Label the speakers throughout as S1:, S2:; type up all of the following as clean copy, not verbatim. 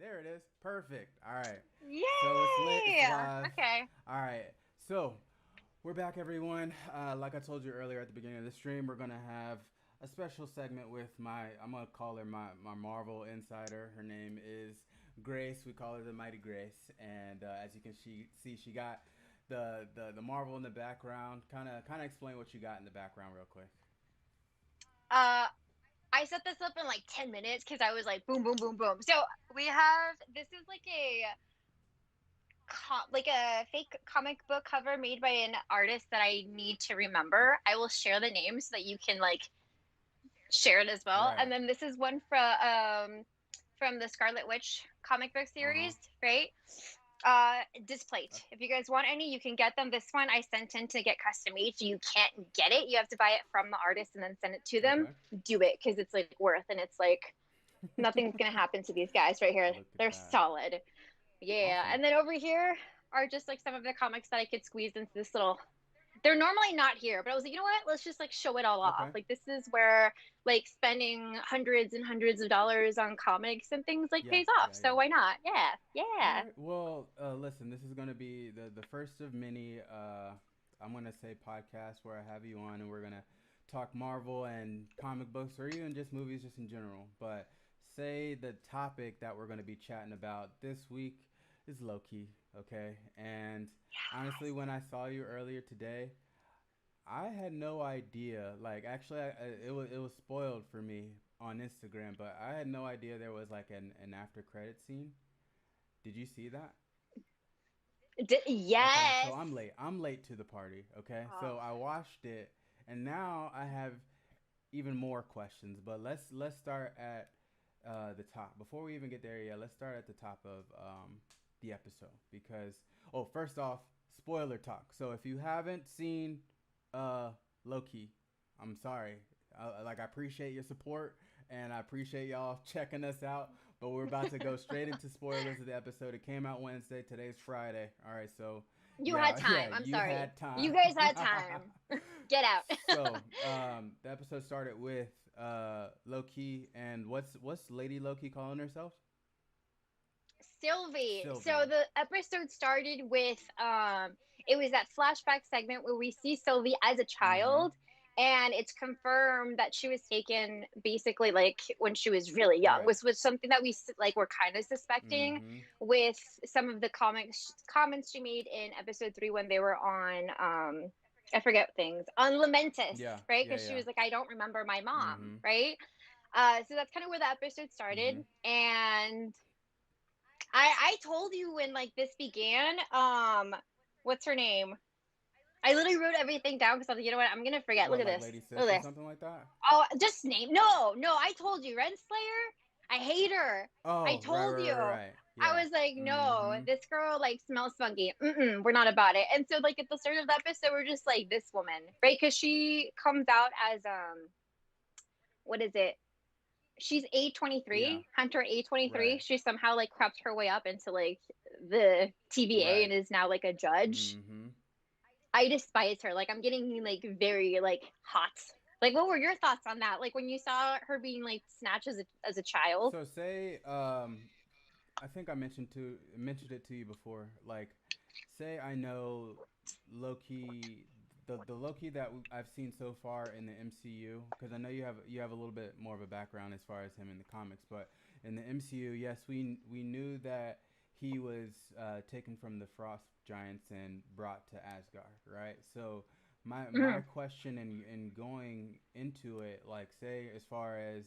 S1: There it is. Perfect. All right. So it's lit. It's
S2: Yay!
S1: live.
S2: Okay.
S1: All right. So we're back, everyone. Like I told you earlier at the beginning of the stream, we're gonna have a special segment with my. I'm gonna call her my Marvel insider. Her name is Grace. We call her the Mighty Grace. And as you can see, she got the Marvel in the background. Kind of explain what you got in the background real quick.
S2: Uh, I set this up in like 10 minutes because I was like, boom, boom, boom, boom. So we have this is like like a fake comic book cover made by an artist that I need to remember. I will share the name so that you can like share it as well.
S1: Right.
S2: And then this is one from the Scarlet Witch comic book
S1: Uh huh.
S2: series, right? Displate. If you guys want any, you can get them. This one I sent in to get custom made. So you can't get it. You have to buy it from the artist and then send it to them.
S1: Okay.
S2: Do it because it's like worth and it's like nothing's gonna happen to these guys right here.
S1: Look at
S2: They're
S1: that.
S2: solid. Yeah.
S1: Awesome.
S2: And then over here are just like some of the comics that I could squeeze into this little, they're normally not here, but I was like, you know what? Let's just like show it all off.
S1: Okay.
S2: Like this is where like spending hundreds and hundreds of dollars on comics and things like
S1: Yeah.
S2: pays off.
S1: Yeah.
S2: So
S1: Yeah.
S2: why not? Yeah.
S1: All
S2: Yeah.
S1: right. Well, listen, this is going to be the first of many, I'm going to say podcasts where I have you on and we're going to talk Marvel and comic books or even just movies just in general. But say the topic that we're going to be chatting about this week is Loki, okay? And honestly, when I saw you earlier today, I had no idea. Like, actually, it was spoiled for me on Instagram, but I had no idea there was like an after credit scene. Did you see that? Okay, so
S2: Yes.
S1: I'm late to the party. Okay,
S2: Oh.
S1: so I watched it, and now I have even more questions. But let's start at the top. Before we even get there, yeah, let's start at the top of the episode because first off, spoiler talk. So if you haven't seen uh, Loki, I'm sorry. I appreciate your support and I appreciate y'all checking us out. But we're about to go straight into spoilers of the episode. It came out Wednesday. Today's Friday. All right, so
S2: You had
S1: yeah, yeah,
S2: time. I'm
S1: you
S2: sorry.
S1: had time.
S2: You guys had time. Get out.
S1: So the episode started with Loki and what's Lady Loki calling herself?
S2: Sylvie. So
S1: Sylvie.
S2: the episode started with it was that flashback segment where we see Sylvie as a
S1: Mm-hmm.
S2: child and it's confirmed that she was taken basically like when she was really young.
S1: Right.
S2: Was something that we like were kind of suspecting
S1: Mm-hmm.
S2: with some of the comments she made in episode 3 when they were on I forget things on Lamentus,
S1: Yeah.
S2: right?
S1: Yeah.
S2: Because she
S1: Yeah.
S2: was like, I don't remember my mom,
S1: Mm-hmm.
S2: right? So that's kind of where the episode started,
S1: Mm-hmm.
S2: and I told you when like this began. What's her name? I literally wrote everything down because I was like, you know what? I'm gonna forget. Look
S1: What,
S2: at
S1: like
S2: this.
S1: Lady
S2: Look
S1: Sif or
S2: at this.
S1: something like that?
S2: Oh, just name. No, no. I told you, Renslayer. I hate her. I
S1: Oh, right,
S2: told
S1: right,
S2: you.
S1: right, right. Yeah.
S2: I was like, no,
S1: Mm-hmm.
S2: this girl like smells funky. We're not about it. And so like at the start of the episode, we're just like this woman, right? Because she comes out as what is it? She's
S1: Yeah.
S2: A23, Hunter A23.
S1: Right.
S2: She somehow like crept her way up into like the TVA
S1: Right.
S2: and is now like a judge.
S1: Mm-hmm.
S2: I despise her. Like I'm getting like very like hot. Like what were your thoughts on that? Like when you saw her being like snatched as a child?
S1: So say I think I mentioned it to you before. Like, say I know Loki, the Loki that I've seen so far in the MCU, because I know you have a little bit more of a background as far as him in the comics, but in the MCU, yes, we knew that he was taken from the Frost Giants and brought to Asgard, right? So my
S2: Mm-hmm.
S1: question in going into it, like say as far as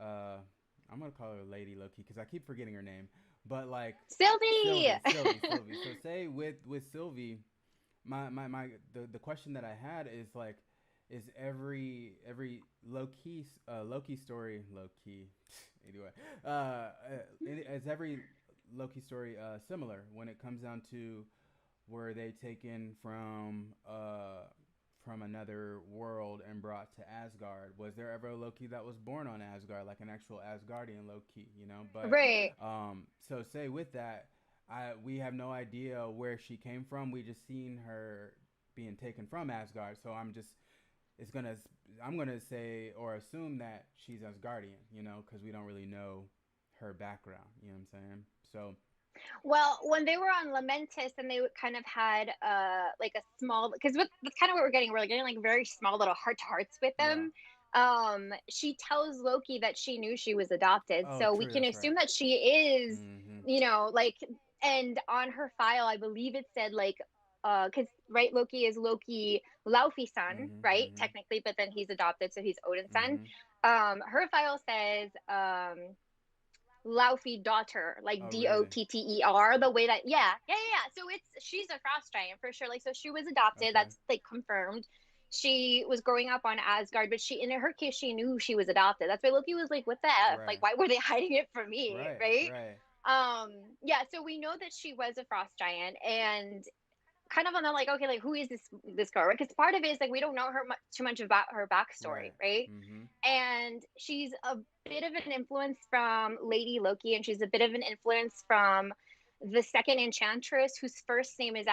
S1: uh, I'm gonna call her Lady Loki because I keep forgetting her name. But like
S2: Sylvie.
S1: Sylvie. So say with Sylvie, the question that I had is like, is every Loki story low key anyway? Is every Loki story similar when it comes down to were they taken from another world and brought to Asgard? Was there ever a Loki that was born on Asgard, like an actual Asgardian Loki? You know, but
S2: Right.
S1: so say with that, we have no idea where she came from. We just seen her being taken from Asgard. So it's gonna I'm gonna say or assume that she's Asgardian. You know, because we don't really know her background. You know what I'm saying? So
S2: Well, when they were on Lamentis and they kind of had like a small, because that's kind of what we're getting like very small little heart to hearts with
S1: yeah.
S2: them. She tells Loki that she knew she was adopted,
S1: Oh,
S2: so we
S1: true.
S2: can
S1: That's right.
S2: assume that she is,
S1: Mm-hmm.
S2: like, and on her file I believe it said like because right, Loki is Loki Laufey's son,
S1: Mm-hmm.
S2: right,
S1: Mm-hmm.
S2: technically, but then he's adopted, so he's Odin's son.
S1: Mm-hmm.
S2: Her file says Laufey daughter, like
S1: Oh, really?
S2: Dotter, the way that, yeah. So she's a frost giant for sure. Like, so she was adopted.
S1: Okay.
S2: That's like confirmed. She was growing up on Asgard, but in her case, she knew she was adopted. That's why Loki was like, "What the f? Like,
S1: Right.
S2: why were they hiding it from me?"
S1: Right.
S2: Right?
S1: Right.
S2: Um, yeah. So we know that she was a frost giant, and kind of on the like, okay, like who is this girl? Right? Because part of it is like we don't know her too much about her backstory,
S1: Right.
S2: right?
S1: Mm-hmm.
S2: And she's a bit of an influence from Lady Loki, and she's a bit of an influence from the second Enchantress, whose first name is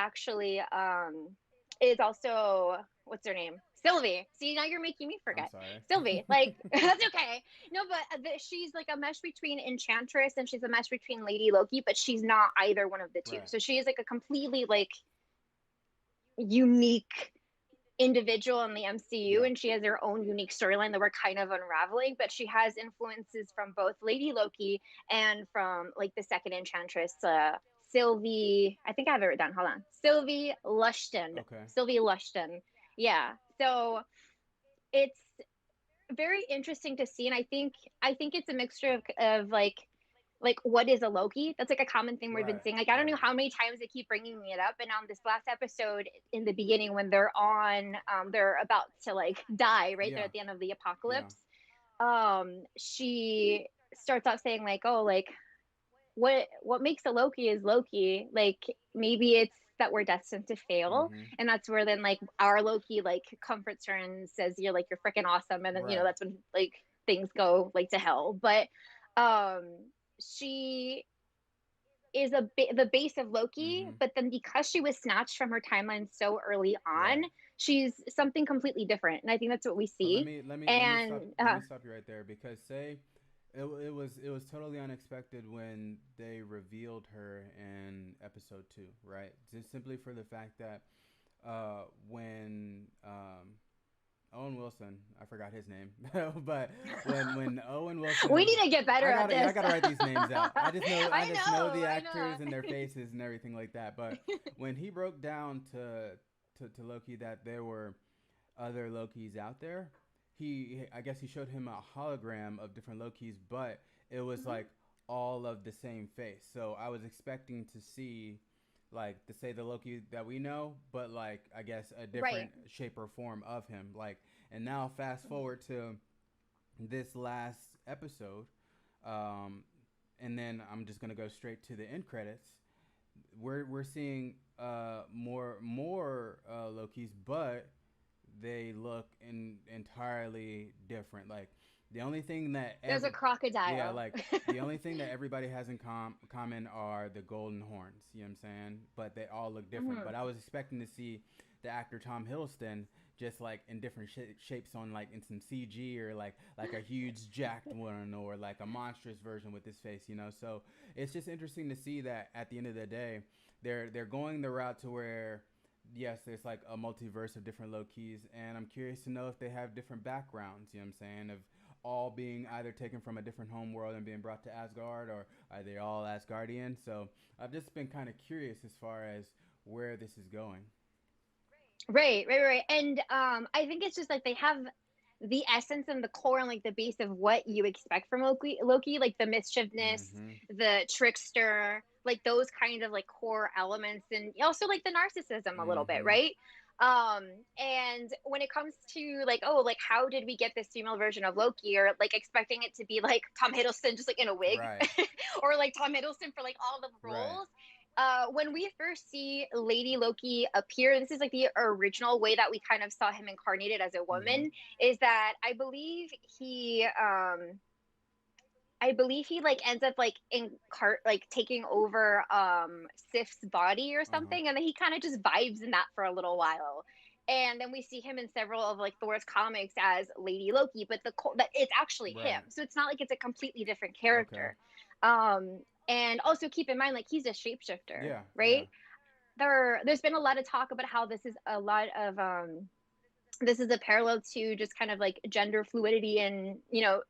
S2: also, what's her name? Sylvie. See, now you're making me
S1: I'm
S2: forget.
S1: sorry.
S2: Sylvie, like that's okay. No, but she's like a mesh between Enchantress and she's a mesh between Lady Loki, but she's not either one of the two.
S1: Right.
S2: So she is like a completely like unique individual in the MCU,
S1: Yeah.
S2: and she has her own unique storyline that we're kind of unraveling, but she has influences from both Lady Loki and from like the second Enchantress, Sylvie. I think I have it written down. Hold on.
S1: Okay.
S2: Sylvie Lushton. Yeah. So it's very interesting to see, and I think it's a mixture of like what is a Loki? That's like a common thing we've been
S1: Right.
S2: seeing. Like I don't know
S1: Right.
S2: how many times they keep bringing it up. And on this last episode, in the beginning, when they're about to like die, right? They're
S1: Yeah.
S2: at the end of the
S1: Yeah.
S2: apocalypse. She starts off saying like, "Oh, like what makes a Loki is Loki. Like maybe it's that we're destined to fail."
S1: Mm-hmm.
S2: And that's where then like our Loki like comforts her and says, "You're freaking awesome." And then
S1: Right.
S2: that's when like things go like to hell. But um she is the base of Loki,
S1: Mm-hmm.
S2: but then because she was snatched from her timeline so early on,
S1: Right.
S2: she's something completely different, and I think that's what we
S1: But
S2: see. And
S1: let me stop you right there because say it was totally unexpected when they revealed her in episode 2, right? Just simply for the fact that when Owen Wilson, I forgot his name, but when Owen Wilson
S2: we
S1: was,
S2: need to get better at
S1: I
S2: this.
S1: gotta write these names out. I just know the
S2: I
S1: actors and
S2: know.
S1: their faces and everything like that. But when he broke down to Loki that there were other Lokis out there, I guess he showed him a hologram of different Lokis, but it was
S2: Mhm.
S1: like all of the same face. So I was expecting to see like to say the Loki that we know, but like I guess a different
S2: Right.
S1: shape or form of him. Like, and now fast forward to this last episode, um, and then I'm just gonna go straight to the end credits. We're seeing more Lokis, but they look entirely different. Like the only thing that
S2: There's a
S1: yeah,
S2: crocodile.
S1: like the only thing that everybody has in common are the golden horns. You know what I'm saying? But they all look different.
S2: Mhm.
S1: But I was expecting to see the actor Tom Hiddleston just like in different shapes on like in some CG or like a huge jacked one or like a monstrous version with his face. You know, so it's just interesting to see that at the end of the day, they're going the route to where yes, there's like a multiverse of different Lokis, and I'm curious to know if they have different backgrounds. You know what I'm saying? Of all being either taken from a different home world and being brought to Asgard, or are they all Asgardian? So I've just been kind of curious as far as where this is going.
S2: Right. And I think it's just like they have the essence and the core and like the base of what you expect from Loki, like the mischievness,
S1: Mm-hmm.
S2: the trickster, like those kind of like core elements, and also like the narcissism a little bit,
S1: Mm-hmm.
S2: right? And when it comes to like, oh, like how did we get this female version of Loki, or like expecting it to be like Tom Hiddleston just like in a wig,
S1: Right.
S2: or like Tom Hiddleston for like all the
S1: Right.
S2: roles. When we first see Lady Loki appear, this is like the original way that we kind of saw him incarnated as a
S1: Mm-hmm.
S2: woman, is that I believe he like ends up like in cart like taking over Sif's body or
S1: Uh huh.
S2: something, and then he kind of just vibes in that for a little while. And then we see him in several of like Thor's comics as Lady Loki, but that it's actually him.
S1: Right.
S2: So it's not like it's a completely different
S1: Okay.
S2: character. And also keep in mind, like, he's a shapeshifter,
S1: Yeah, yeah.
S2: right? There's been a lot of talk about how this is a lot of this is a parallel to just kind of like gender fluidity and,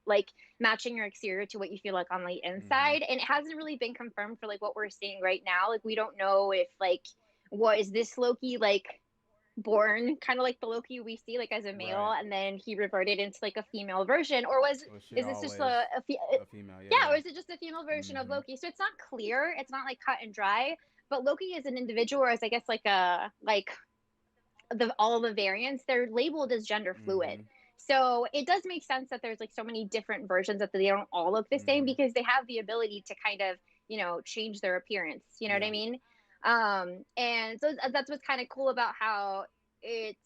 S2: like matching your exterior to what you feel like on the
S1: Mm-hmm.
S2: inside. And it hasn't really been confirmed for like what we're seeing right now. Like, we don't know if like, what is this Loki like born kind of like the Loki we see like as a male,
S1: Right.
S2: and then he reverted into like a female version, or
S1: Was she
S2: is this just
S1: always
S2: a
S1: a female? Yeah,
S2: yeah,
S1: yeah.
S2: or is it just a female version of
S1: Mm-hmm.
S2: Loki? So it's not clear. It's not like cut and dry. But Loki is an individual, or as I guess like a like the all the variants, they're labeled as gender fluid.
S1: Mm-hmm.
S2: So it does make sense that there's like so many different versions that they don't all look the same,
S1: Mm-hmm.
S2: because they have the ability to kind of, change their appearance. You know what I
S1: Yeah.
S2: mean? And so that's what's kind of cool about how it's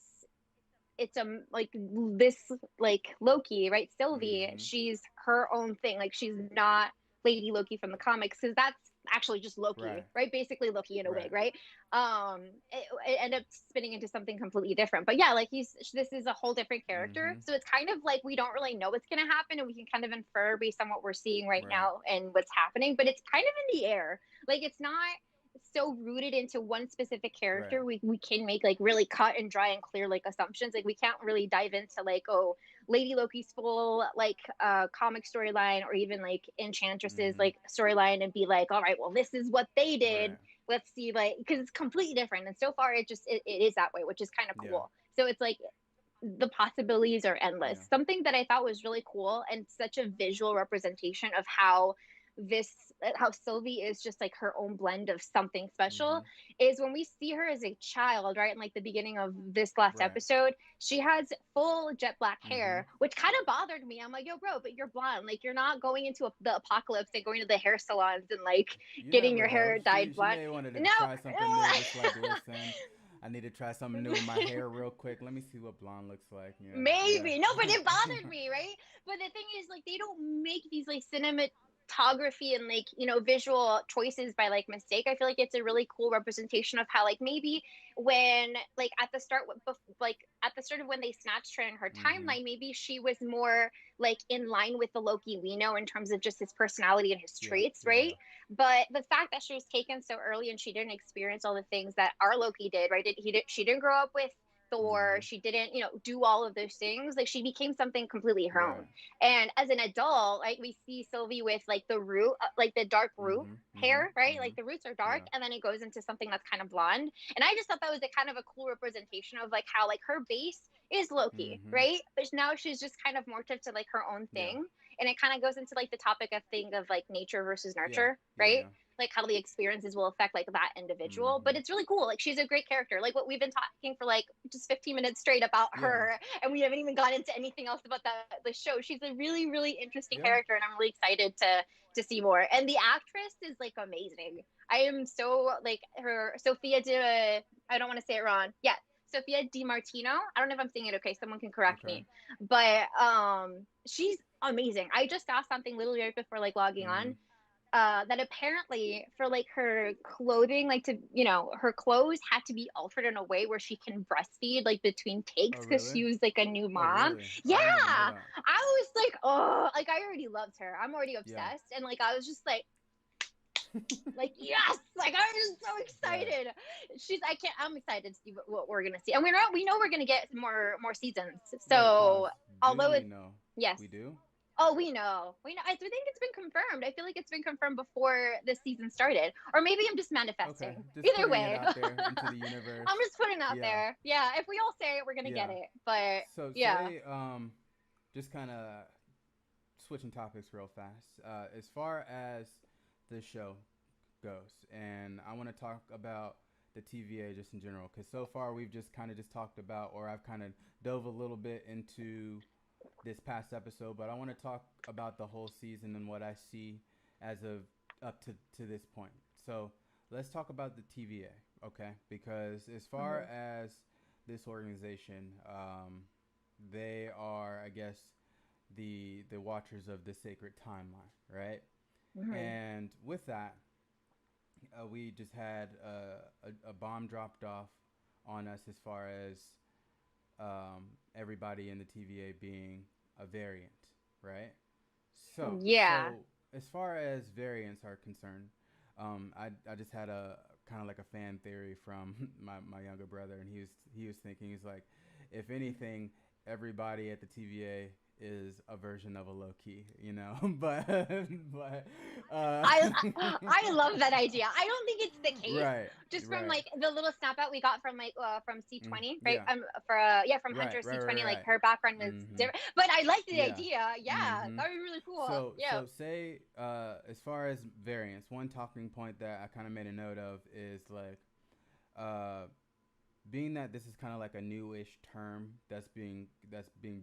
S2: it's like this, like Loki, right? Sylvie,
S1: Mm-hmm.
S2: she's her own thing. Like, she's not Lady Loki from the comics, because that's actually just Loki,
S1: Right.
S2: right? Basically Loki in a wig,
S1: Right.
S2: right? It ended up spinning into something completely different. But yeah, like, this is a whole different character.
S1: Mm-hmm.
S2: So it's kind of like we don't really know what's gonna happen, and we can kind of infer based on what we're seeing right
S1: Right.
S2: now and what's happening. But it's kind of in the air. Like, it's not so rooted into one specific
S1: Right.
S2: character. We can make like really cut and dry and clear like assumptions. Like, we can't really dive into like, oh, Lady Loki's full like comic storyline, or even like Enchantress's
S1: Mm-hmm.
S2: like storyline, and be like, all right, well, this is what they did.
S1: Right.
S2: Let's see, like, because it's completely different. And so far it is that way, which is kind of
S1: Yeah.
S2: cool. So it's like the possibilities are endless.
S1: Yeah.
S2: Something that I thought was really cool and such a visual representation of how this how Sylvie is just like her own blend of something special,
S1: Mm-hmm.
S2: is when we see her as a child, right? In like the beginning of this last
S1: Right.
S2: episode, she has full jet black
S1: Mm-hmm.
S2: hair, which kind of bothered me. I'm like, yo, bro, but you're blonde. Like, you're not going into the apocalypse and going to the hair salons and like
S1: You
S2: getting
S1: never
S2: your
S1: know.
S2: hair dyed
S1: She
S2: blonde.
S1: may have wanted to
S2: No.
S1: try something new. Just like, listen, I need to try something new with my hair real quick. Let me see what blonde looks like. Yeah.
S2: Maybe. No, but
S1: Yeah.
S2: it bothered me, right? But the thing is, like, they don't make these like cinematography and like, visual choices by like mistake. I feel like it's a really cool representation of how like maybe when like at the start, like at the start of when they snatched her in her
S1: Mm-hmm.
S2: timeline, maybe she was more like in line with the Loki we know in terms of just his personality and his
S1: Yeah.
S2: traits,
S1: Yeah.
S2: right? But the fact that she was taken so early and she didn't experience all the things that our Loki did, right? She didn't grow up with Thor.
S1: Mm-hmm.
S2: She didn't, do all of those things. Like, she became something completely her own.
S1: Right.
S2: And as an adult, like, we see Sylvie with like the root, like the dark root
S1: Mm-hmm. Mm-hmm.
S2: hair, right?
S1: Mm-hmm.
S2: Like, the roots are dark,
S1: Yeah.
S2: and then it goes into something that's kind of blonde. And I just thought that was a kind of a cool representation of like how like her base is Loki,
S1: Mm-hmm.
S2: right? But now she's just kind of morphed to like her own
S1: Yeah.
S2: thing. And it kind of goes into like the topic of thing of like nature versus
S1: Yeah.
S2: nurture,
S1: Yeah.
S2: right?
S1: Yeah.
S2: Like how the experiences will affect like that individual.
S1: Mm-hmm.
S2: But it's really cool. Like, she's a great character. Like, what we've been talking for like just 15 minutes straight about
S1: Yeah.
S2: her, and we haven't even gotten into anything else about the show. She's a really, really interesting
S1: Yeah.
S2: character, and I'm really excited to see more. And the actress is like amazing. I am so like her Sophia de I don't want to say it wrong. Yeah. Sophia Di Martino. I don't know if I'm saying it okay. Someone can correct
S1: Okay.
S2: me. But she's amazing. I just saw something literally right before like logging
S1: Mm-hmm.
S2: on, that apparently for like her clothing, like to, her clothes had to be altered in a way where she can breastfeed like between
S1: Oh,
S2: takes, because
S1: really?
S2: she was like a new
S1: Oh,
S2: mom.
S1: really?
S2: Yeah.
S1: I didn't even know
S2: I
S1: that.
S2: was like, oh, like, I already loved her. I'm already
S1: Yeah.
S2: obsessed. And like, I was just like, yes, like, I'm just so
S1: Right.
S2: excited. I'm excited to see what we're gonna see. And we know we're gonna get more seasons.
S1: Wait, pause.
S2: So
S1: Do
S2: although
S1: we
S2: it's,
S1: know?
S2: yes.
S1: We do?
S2: Oh, we know. I do think it's been confirmed. I feel like it's been confirmed before this season started, or maybe I'm just
S1: Okay.
S2: manifesting.
S1: Just
S2: Either
S1: putting it
S2: way,
S1: out there into the universe.
S2: I'm just putting it out
S1: Yeah.
S2: there. Yeah, if we all say it, we're gonna
S1: Yeah.
S2: get it. But
S1: So
S2: yeah.
S1: say just kind of switching topics real fast. As far as the show goes, and I want to talk about the TVA just in general, because so far we've just kind of just talked about, or I've kind of dove a little bit into this past episode, but I want to talk about the whole season and what I see as of up to this point. So let's talk about the TVA, okay? Because as far
S2: Mm-hmm.
S1: as this organization, they are, I guess, the watchers of the sacred timeline, right?
S2: Mm-hmm.
S1: And with that, we just had a bomb dropped off on us as far as everybody in the TVA being a variant, right? So
S2: Yeah.
S1: as far as variants are concerned, I just had a kind of like a fan theory from my younger brother, and he was thinking, he's like, if anything, everybody at the TVA is a version of a Loki, you know. But
S2: I I love that idea. I don't think it's the case.
S1: right,
S2: Just from
S1: right,
S2: like the little snap out we got from like from
S1: mm,
S2: C20, right?
S1: yeah,
S2: For yeah, from
S1: right,
S2: Hunter
S1: right, right,
S2: C20, like
S1: right,
S2: her background was
S1: mm-hmm,
S2: different. But I like the
S1: yeah.
S2: idea. Yeah,
S1: Mm-hmm.
S2: that would be really cool.
S1: So
S2: Yeah.
S1: so say as far as variants, one talking point that I kind of made a note of is like uh, being that this is kind of like a newish term that's being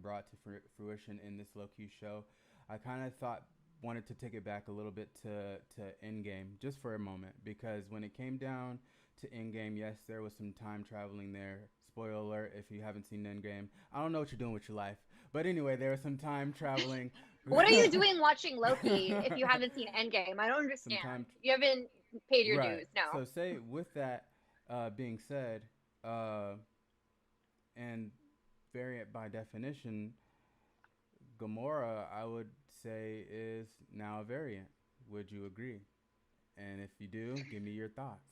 S1: brought to fruition in this Loki show. I kind of thought wanted to take it back a little bit to Endgame just for a moment, because when it came down to Endgame, yes, there was some time traveling there. Spoiler alert if you haven't seen Endgame. I don't know what you're doing with your life, but anyway, there was some time traveling.
S2: What are you doing watching Loki if you haven't seen Endgame? I don't
S1: some
S2: understand.
S1: time
S2: You haven't paid your
S1: Right.
S2: dues. No.
S1: So say with that being said, uh, and variant by definition, Gamora, I would say, is now a variant. Would you agree? And if you do, give me your thoughts.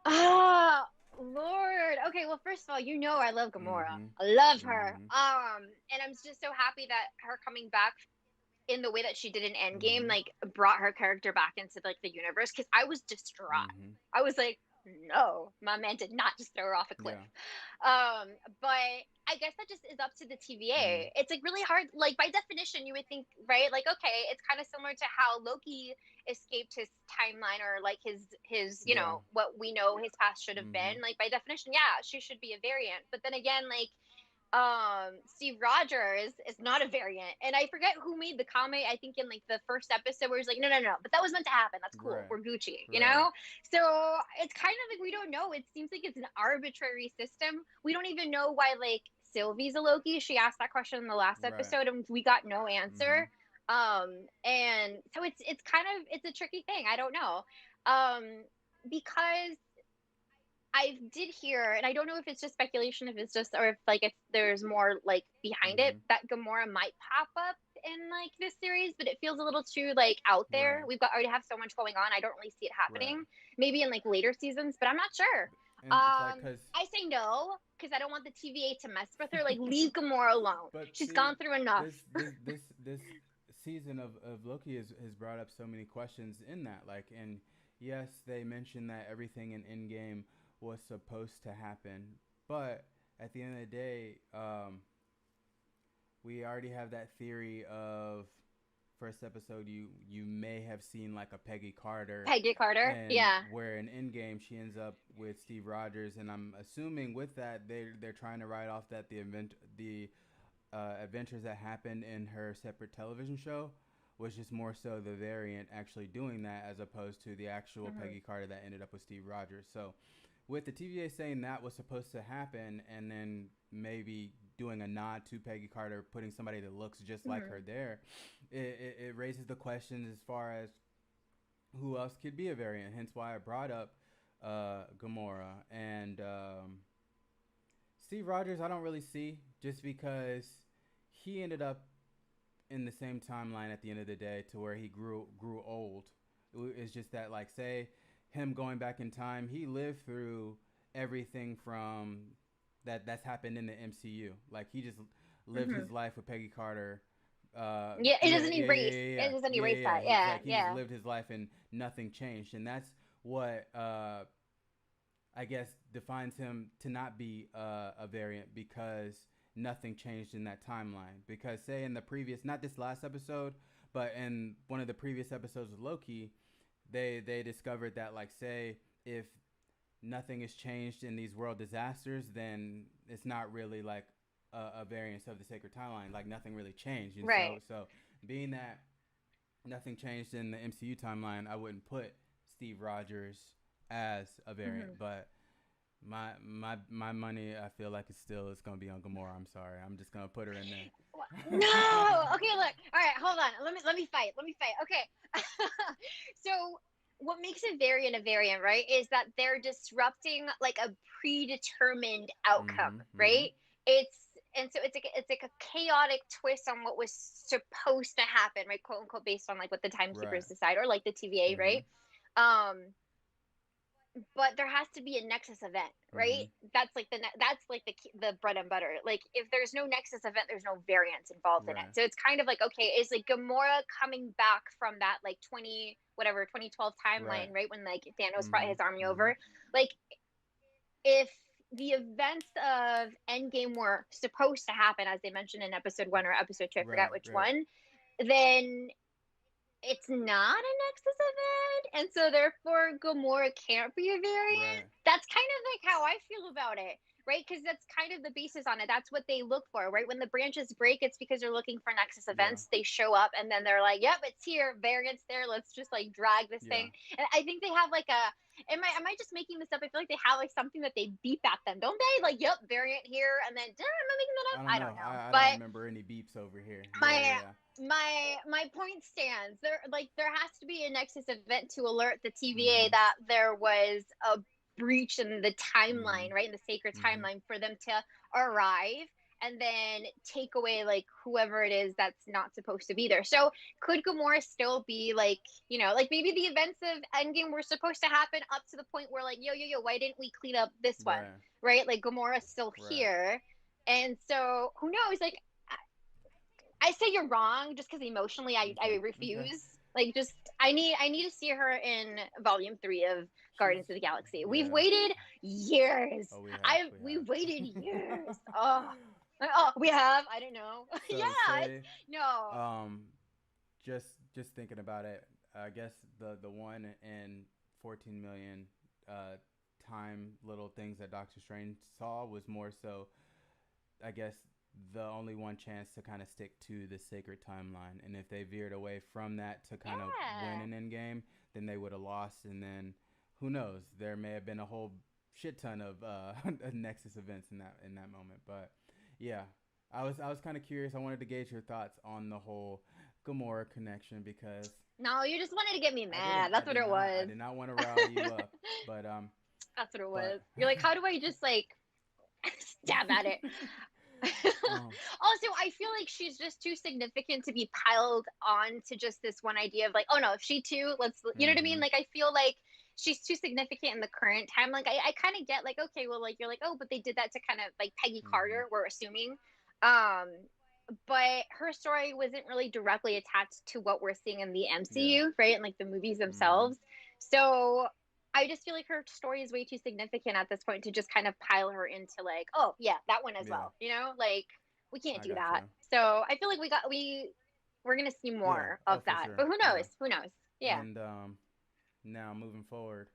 S2: Ah, Lord. Okay, well, first of all, you know I love Gamora.
S1: Mm-hmm.
S2: I love her.
S1: Mm-hmm.
S2: And I'm just so happy that her coming back in the way that she did in Endgame,
S1: Mm-hmm.
S2: like brought her character back into like the universe. Because I was distraught.
S1: Mm-hmm.
S2: I was like, no, my man did not just throw her off a cliff.
S1: Yeah.
S2: But I guess that just is up to the
S1: Mm.
S2: TVA. It's like really hard. Like by definition, you would think, right? Like, okay, it's kind of similar to how Loki escaped his timeline, or like his
S1: Yeah.
S2: what we know his past should have
S1: Mm-hmm.
S2: been. Like by definition, yeah, she should be a variant. But then again, like Steve Rogers is not a variant. And I forget who made the comment, I think in like the first episode, where he's like, no, no, no, but that was meant to happen. That's cool.
S1: Right.
S2: We're Gucci, you
S1: Right.
S2: know? So it's kind of like we don't know. It seems like it's an arbitrary system. We don't even know why like Sylvie's a Loki. She asked that question in the last
S1: Right.
S2: episode and we got no
S1: Mm-hmm.
S2: answer. And so it's kind of it's a tricky thing. I don't know. Because I did hear, and I don't know if it's just speculation, if it's just, or if like if there's more like behind it,
S1: Mm-hmm.
S2: that Gamora might pop up in like this series, but it feels a little too like out there.
S1: Right.
S2: We've got already have so much going on. I don't really see it
S1: Right.
S2: happening. Maybe in like later seasons, but I'm not sure.
S1: And it's like, cause,
S2: I say no because I don't want the TVA to mess with her. Like leave Gamora alone.
S1: but
S2: She's
S1: see,
S2: gone through enough.
S1: this season of Loki has brought up so many questions in that. Like, and yes, they mentioned that everything in Endgame was supposed to happen, but at the end of the day, we already have that theory of first episode. You may have seen like a Peggy Carter,
S2: Peggy Carter.
S1: and
S2: Yeah.
S1: where in Endgame she ends up with Steve Rogers, and I'm assuming with that they're trying to write off that the adventures that happened in her separate television show was just more so the variant actually doing that, as opposed to the actual
S2: Mm-hmm.
S1: Peggy Carter that ended up with Steve Rogers. So with the TVA saying that was supposed to happen, and then maybe doing a nod to Peggy Carter, putting somebody that looks just like
S2: Mm-hmm.
S1: her there, it raises the questions as far as who else could be a variant. Hence why I brought up Gamora and Steve Rogers. I don't really see, just because he ended up in the same timeline at the end of the day, to where he grew old. It's just that, like, say him going back in time, he lived through everything from that's happened in the MCU. Like, he just lived
S2: Mm-hmm.
S1: his life with Peggy Carter.
S2: Yeah, it
S1: Yeah,
S2: doesn't
S1: yeah, yeah,
S2: erase.
S1: yeah,
S2: It
S1: yeah,
S2: doesn't
S1: yeah,
S2: erase
S1: yeah.
S2: that.
S1: He's
S2: Yeah,
S1: like, he just
S2: yeah.
S1: lived his life and nothing changed, and that's what I guess defines him to not be a variant, because nothing changed in that timeline. Because say in the previous, not this last episode, but in one of the previous episodes of Loki, they discovered that, like, say if nothing is changed in these world disasters, then it's not really like a variance of the sacred timeline. Like, nothing really changed, and so
S2: Right.
S1: so being that nothing changed in the MCU timeline, I wouldn't put Steve Rogers as a
S2: Mm-hmm.
S1: variant. But my money, I feel like it's gonna be on Gamora. I'm sorry, I'm just gonna put her in there.
S2: No. Okay, look. All right, hold on. Let me fight. Let me fight. Okay. So what makes a variant, right, is that they're disrupting like a predetermined outcome,
S1: Mhm. Mhm.
S2: right? It's and so it's like a chaotic twist on what was supposed to happen, right, quote unquote, based on like what the timekeepers
S1: Right.
S2: decide, or like the TVA,
S1: Mhm.
S2: right? um but there has to be a nexus event, right?
S1: Mhm.
S2: That's like that's like the bread and butter. Like if there's no nexus event, there's no variance involved in it.
S1: Right.
S2: So it's kind of like, okay, is like Gamora coming back from that like 2012
S1: Right.
S2: timeline, right, when like Thanos brought
S1: Mhm.
S2: his army
S1: Mhm.
S2: over? Like if the events of Endgame were supposed to happen, as they mentioned in episode 1 or episode 2, I forgot
S1: Right.
S2: which
S1: Right.
S2: one, then it's not a Nexus event, and so therefore Gamora can't be a variant.
S1: Right.
S2: That's kind of like how I feel about it, right? Because that's kind of the basis on it. That's what they look for, right? When the branches break, it's because they're looking for Nexus
S1: Yeah.
S2: events. They show up, and then they're like, "Yep, it's here, variants there. Let's just like drag this
S1: Yeah.
S2: thing." And I think they have like a. Am I just making this up? I feel like they have like something that they beep at them, don't they? Like, "Yep, variant here," and then am I making that up?
S1: I don't
S2: I
S1: know.
S2: don't know,
S1: I don't
S2: but
S1: remember any beeps over here. Yeah.
S2: my
S1: Yeah. Yeah.
S2: my point stands. There has to be a Nexus event to alert the TVA
S1: Mhm.
S2: that there was a breach in the timeline,
S1: Mhm.
S2: right, in the sacred
S1: Mhm.
S2: timeline, for them to arrive and then take away like whoever it is that's not supposed to be there. So could Gamora still be like, like maybe the events of Endgame were supposed to happen up to the point where like, yo, why didn't we clean up this one,
S1: Right.
S2: right? Like Gamora's still
S1: Right.
S2: here, and so who knows? Like I say you're wrong just because emotionally I
S1: Okay. Okay.
S2: refuse. Like just I need to see her in volume 3 of
S1: She's.
S2: Guardians of the Galaxy. We've
S1: Yeah.
S2: waited years.
S1: Oh, we have.
S2: I
S1: We
S2: we've
S1: have.
S2: waited years. Oh, we have. I don't know.
S1: So
S2: Yeah, it's
S1: say,
S2: no.
S1: um, just thinking about it. I guess the one in 14 million uh time little things that Doctor Strange saw was more so, I guess, the only one chance to kind of stick to the sacred timeline. And if they veered away from that to kind of win
S2: Yeah.
S1: an end game, then they would have lost. And then who knows? There may have been a whole shit ton of Nexus events in that moment. But yeah, I was kind of curious. I wanted to gauge your thoughts on the whole Gamora connection because
S2: No, you just wanted to get me
S1: I didn't.
S2: mad. That's what it
S1: I
S2: was.
S1: did not want to rile you up. But
S2: That's what it
S1: but
S2: was. You're like, how do I just like stab at it?
S1: um
S2: Also, I feel like she's just too significant to be piled on to just this one idea of like, oh no, if she too, you know what I mean?
S1: mhm
S2: Like, I feel like she's too significant in the current time. Like, I kind of get like, okay, well, like, you're like, oh, but they did that to kind of like Peggy
S1: mhm
S2: Carter, we're assuming. Um, but her story wasn't really directly attached to what we're seeing in the
S1: yeah
S2: MCU, right? And like the movies
S1: mhm
S2: themselves. So I just feel like her story is way too significant at this point to just kind of pile her into like, oh yeah, that one as
S1: yeah
S2: well. Like we can't
S1: I
S2: do
S1: got
S2: that.
S1: you.
S2: So I feel like we're gonna see
S1: Yeah.
S2: more
S1: Oh,
S2: of
S1: for
S2: that.
S1: sure.
S2: But who
S1: Yeah.
S2: knows? Who knows? Yeah.
S1: And now moving forward,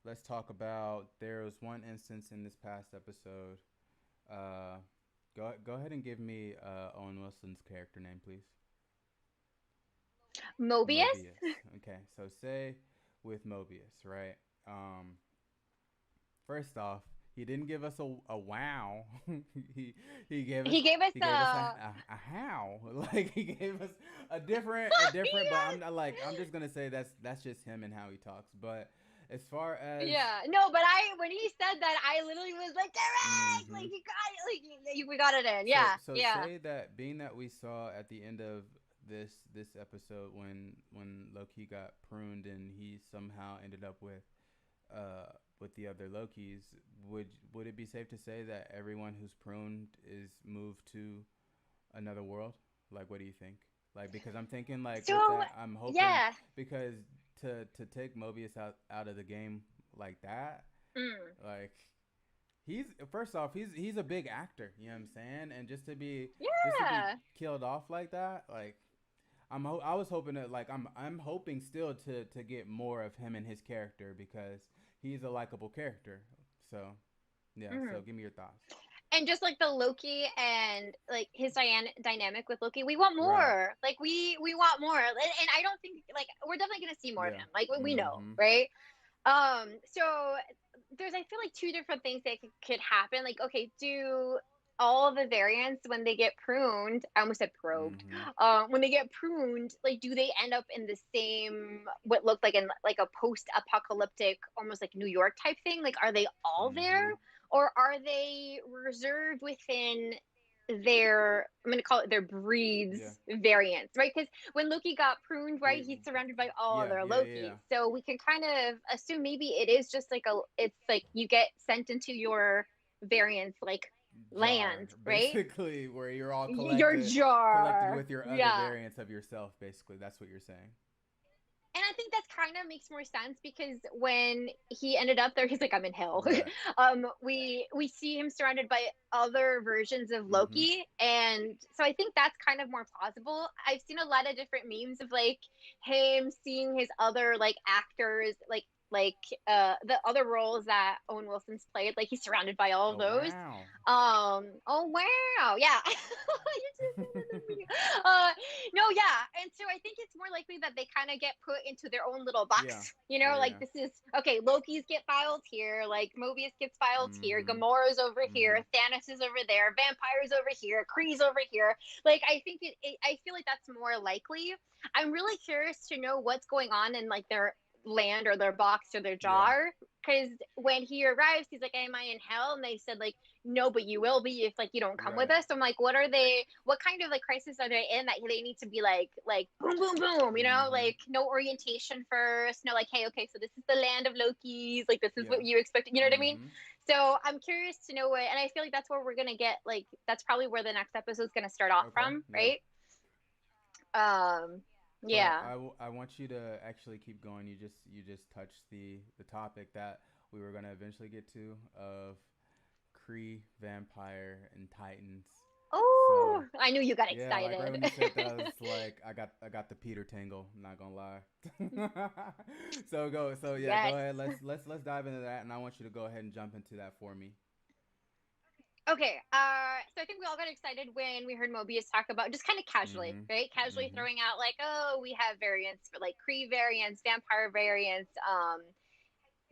S1: let's talk about there was one instance in this past episode. Uh, go ahead and give me Owen Wilson's character name, please.
S2: Mobius?
S1: Mobius. Okay. So say with Mobius, right? Um, First off, he didn't give us a wow. he he gave us
S2: He gave us
S1: he gave us a how. Like he gave us a different. But I'm
S2: yes.
S1: not like I'm just gonna say that's just him and how he talks. But as far as
S2: Yeah, no, but I when he said that, I literally was like, correct, like
S1: hmm
S2: you got it, like we got it in.
S1: so
S2: Yeah,
S1: so
S2: yeah.
S1: say that being that we saw at the end of this episode when Loki got pruned and he somehow ended up uh with the other Lokis, would it be safe to say that everyone who's pruned is moved to another world? Like, what do you think? Like, because I'm thinking like with
S2: So
S1: that, I'm hoping
S2: yeah.
S1: because to take Mobius out of the game like that,
S2: Mm.
S1: like he's first off he's a big actor, you know what I'm saying, and just to be
S2: Yeah.
S1: killed off like that, like I was hoping that like I'm hoping still to get more of him and his character because he's a likable character. So yeah, so
S2: Mm.
S1: give me your thoughts.
S2: And just like the Loki and like his dynamic with Loki, we want
S1: Right.
S2: more. Like we want more, and I don't think like we're definitely gonna see more of
S1: Yeah.
S2: him. Like we know,
S1: Mhm.
S2: right? So there's I feel like two different things that could happen. Like, okay, do all the variants when they get pruned, I almost said probed,
S1: Mhm.
S2: when they get pruned, like do they end up in the same what looked like in like a post-apocalyptic, almost like New York type thing? Like, are they all there?
S1: Mhm.
S2: Or are they reserved within I'm gonna call it their breeds
S1: Yeah.
S2: variants, right? Because when Loki got pruned, right,
S1: Be,
S2: he's surrounded by all
S1: yeah,
S2: other
S1: yeah, yeah.
S2: Lokis. So we can kind of assume maybe it is just like it's like you get sent into your variants like
S1: Jar,
S2: land, right?
S1: basically, where you're all
S2: Your
S1: collected
S2: jar.
S1: with your other
S2: Yeah.
S1: variants of yourself. Basically, that's what you're saying.
S2: And I think that kind of makes more sense because when he ended up there, he's like, I'm in hell.
S1: Right.
S2: We see him surrounded by other versions of
S1: Mm-hmm.
S2: Loki, and so I think that's kind of more plausible. I've seen a lot of different memes of like him seeing his other like actors, like the other roles that Owen Wilson's played. Like he's surrounded by all of
S1: Oh
S2: those.
S1: wow.
S2: Oh wow, yeah. You just said that to me. No, yeah. And so I think it's more likely that they kind of get put into their own little
S1: Yeah.
S2: box. You know,
S1: Yeah.
S2: like
S1: Yeah.
S2: this is okay, Loki's get filed here, like Mobius gets filed here,
S1: Mm-hmm.
S2: Gamora's over
S1: Mm-hmm.
S2: here, Thanos is over there, Vampire's over here, Kree's over here. Like I think I feel like that's more likely. I'm really curious to know what's going on in like their land or their box or their
S1: Yeah.
S2: jar. Because when he arrives, he's like, "Am I in hell?" And they said, like, no, but you will be if like you don't come with
S1: Right.
S2: us. So I'm like, what kind of like crisis are they in that they need to be like boom boom boom, you know,
S1: Mm-hmm.
S2: like no orientation first, no, like, hey, okay, so this is the land of Loki's, like this is
S1: Yeah.
S2: what you expect, you know what I mean?
S1: Mm-hmm.
S2: So I'm curious to know what, and I feel like that's where we're gonna get, like that's probably where the next episode is gonna start off
S1: Okay.
S2: from,
S1: Yeah.
S2: right? Um
S1: But
S2: yeah.
S1: I want you to actually keep going. You just touched the topic that we were gonna eventually get to of Kree, vampire, and Titans.
S2: Oh,
S1: So
S2: I knew you got
S1: yeah, like right
S2: excited.
S1: when you said that, I was like, I got the Peter tingle. I'm not gonna lie. So yeah,
S2: Yes.
S1: go ahead. Let's dive into that, and I want you to go ahead and jump into that for me.
S2: Okay, so I think we all got excited when we heard Mobius talk about just kind of casually,
S1: Mhm.
S2: right? Casually
S1: Mhm.
S2: throwing out like, oh, we have variants for like Kree variants, vampire variants,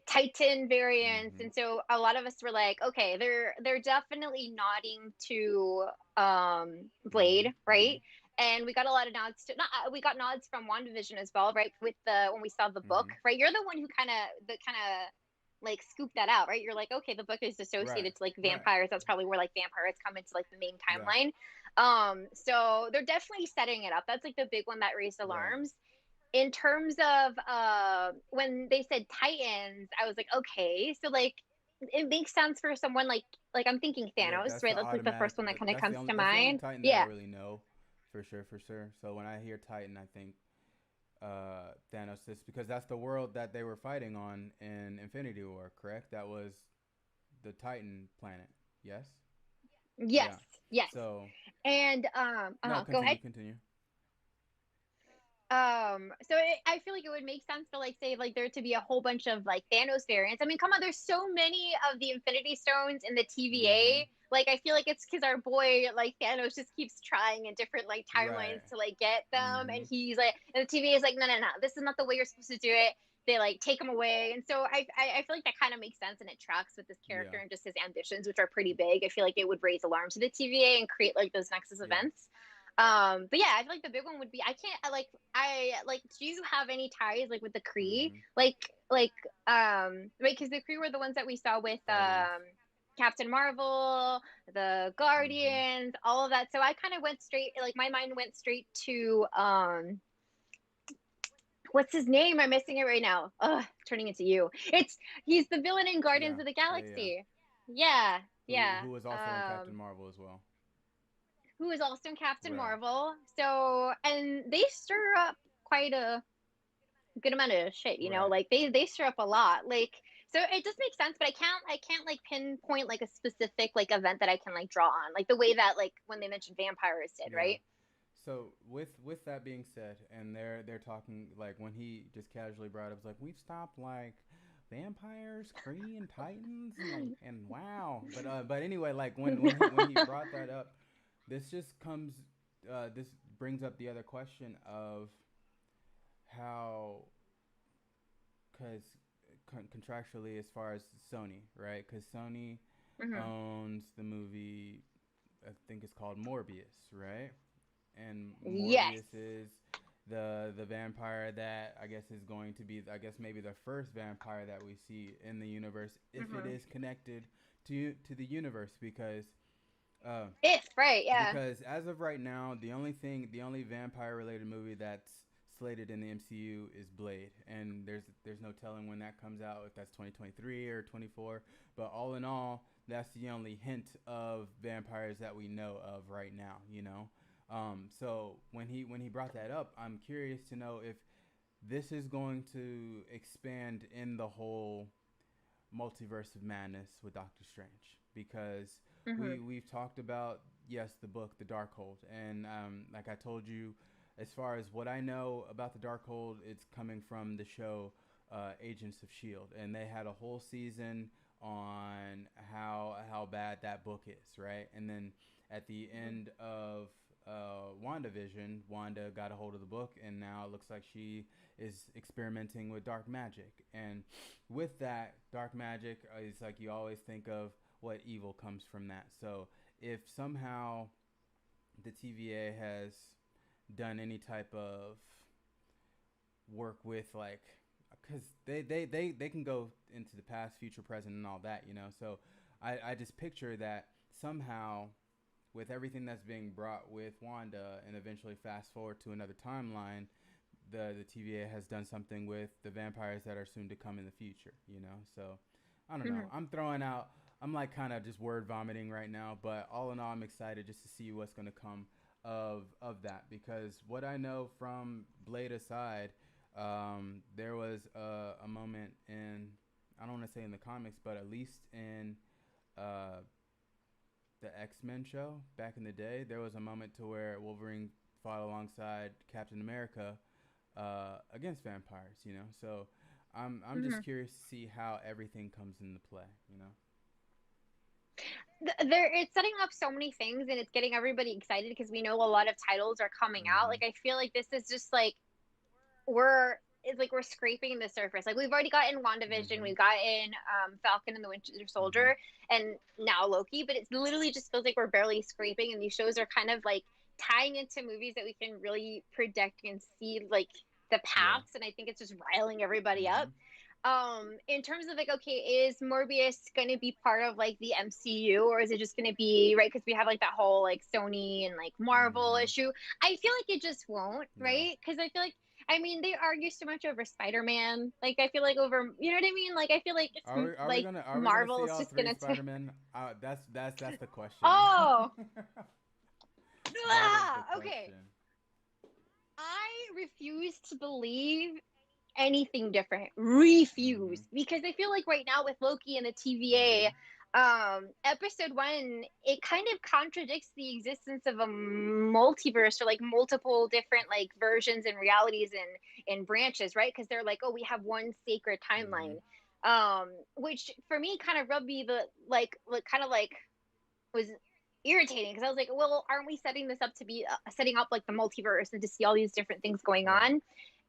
S2: Titan variants,
S1: Mhm.
S2: and so a lot of us were like, okay, they're definitely nodding to Blade,
S1: Mhm.
S2: right?
S1: Mhm.
S2: And we got a lot of nods to not we got nods from WandaVision as well, right? With the when we saw the book,
S1: Mhm.
S2: right? You're the one who kind of like scoop that out, right? You're like, okay, the book is
S1: Right.
S2: associated to like
S1: Right.
S2: vampires. That's probably where like vampires come into like the main
S1: Yeah.
S2: timeline. So they're definitely setting it up. That's like the big one that raised
S1: Right.
S2: alarms. In terms of when they said Titans, I was like, okay, so like it makes sense for someone like I'm thinking
S1: Yeah,
S2: Thanos,
S1: that's
S2: right?
S1: the
S2: That's like the
S1: automatic.
S2: first one that kind of comes to
S1: That's the only
S2: mind.
S1: Titan that I
S2: Yeah.
S1: really know, for sure, for sure. So when I hear Titan, I think Thanos, just because that's the world that they were fighting on in Infinity War, correct? That was the Titan planet. Yes.
S2: Yes.
S1: Yeah.
S2: Yes.
S1: So
S2: And
S1: no,
S2: go ahead.
S1: continue, continue.
S2: I feel like it would make sense for like say like there to be a whole bunch of like Thanos variants. I mean, come on, there's so many of the Infinity Stones in the
S1: Mm-hmm.
S2: TVA. Like I feel like it's because our boy like Thanos just keeps trying in different like
S1: Right.
S2: timelines to like get them,
S1: Mm-hmm.
S2: and he's like, and the TVA is like, no, no, no, this is not the way you're supposed to do it. They like take him away, and so I feel like that kind of makes sense and it tracks with this character
S1: Yeah.
S2: and just his ambitions, which are pretty big. I feel like it would raise alarms to the TVA and create like those Nexus
S1: Yeah.
S2: events. But yeah, I feel like the big one would be I like do you have any ties like with the Kree?
S1: Mm-hmm.
S2: Right, because the Kree were the ones that we saw with
S1: Guardians.
S2: Captain Marvel, the
S1: Mm-hmm.
S2: Guardians, all of that. So I kind of went straight like my mind went straight to what's his name? I'm missing it right now. Ugh, turning into you. He's the villain in
S1: Yeah.
S2: Guardians of the
S1: Yeah. Yeah.
S2: Galaxy. Yeah, yeah.
S1: Who was also in Captain Marvel as well.
S2: Who is also in Captain
S1: Right.
S2: Marvel. So, and they stir up quite a good amount of shit, you know,
S1: Right.
S2: like they stir up a lot. Like, so it just makes sense, but I can't like pinpoint like a specific like event that I can like draw on, like the way that like when they mentioned vampires did,
S1: Yeah.
S2: right?
S1: So with that being said, and they're talking like when he just casually brought up, it's like we've stopped like vampires, Kree, and Titans, and wow. But anyway, like when he brought that up, this just comes this brings up the other question of how because contractually as far as Sony, right? Because Sony
S2: Mm-hmm.
S1: owns the movie. I think it's called Morbius, right? And
S2: Yes.
S1: Morbius is the vampire that I guess is going to be, I guess, maybe the first vampire that we see in the universe if it
S2: Mm-hmm.
S1: is connected to the universe, because Uh,
S2: If, right, yeah.
S1: because as of right now, the only vampire related movie that's slated in the MCU is Blade, and there's no telling when that comes out, if that's 2023 or 24. But all in all, that's the only hint of vampires that we know of right now. You know, so when he brought that up, I'm curious to know if this is going to expand in the whole multiverse of madness with Doctor Strange, because
S2: Hmm.
S1: we've talked about, yes, the book The Darkhold, and like I told you, as far as what I know about the Darkhold, it's coming from the show Agents of Shield, and they had a whole season on how bad that book is, right? And then at the end of WandaVision, Wanda got a hold of the book, and now it looks like she is experimenting with dark magic. And with that, dark magic is like, you always think of what evil comes from that. So if somehow the TVA has done any type of work with, like, because they can go into the past, future, present, and all that, you know. So I just picture that somehow, with everything that's being brought with Wanda, and eventually fast forward to another timeline, the TVA has done something with the vampires that are soon to come in the future, you know? So I don't know.
S2: Hmm.
S1: I'm throwing out, I'm like kind of just word vomiting right now, but all in all, I'm excited just to see what's going to come of that, because what I know from Blade aside, there was a moment in, I don't want to say in the comics, but at least in uh, the X-Men show back in the day, there was a moment to where Wolverine fought alongside Captain America against vampires, you know. So I'm
S2: Hmm.
S1: just curious to see how everything comes into play, you know.
S2: There, it's setting up so many things and it's getting everybody excited because we know a lot of titles are coming out.
S1: Mm-hmm.
S2: Like I feel like this is just like we're it's like we're scraping the surface. Like we've already gotten WandaVision,
S1: Mm-hmm.
S2: we've gotten Falcon and the Winter
S1: Mm-hmm.
S2: Soldier, and now Loki. But it literally just feels like we're barely scraping, and these shows are kind of like tying into movies that we can really predict and see like the
S1: Yeah.
S2: paths. And I think it's just riling everybody up.
S1: Mm-hmm.
S2: In terms of like, okay, is Morbius going to be part of like the MCU, or is it just going to be right, because we have like that whole like Sony and like Marvel
S1: Mm-hmm.
S2: issue? I feel like it just won't,
S1: Yeah.
S2: right? Because I feel like, I mean, they argue so much over Spider-Man. Like I feel like over, you know what I mean? Like I feel like it's like
S1: Are we gonna
S2: Marvel
S1: see
S2: is
S1: all
S2: just
S1: three
S2: gonna
S1: Spider-Man? That's the question.
S2: Oh,
S1: That is the
S2: okay.
S1: question.
S2: I refuse to believe anything different.
S1: Mm-hmm.
S2: Refuse. Because I feel like right now with Loki and the
S1: Mm-hmm.
S2: TVA, episode one, it kind of contradicts the existence of a multiverse, or like multiple different like versions and realities and branches, right? Because they're like, oh, we have one sacred
S1: Mm-hmm.
S2: timeline. Which for me kind of rubbed me the like kind of like was irritating, because I was like, well, aren't we setting this up to be setting up like the multiverse and to see all these different things going
S1: Right.
S2: on?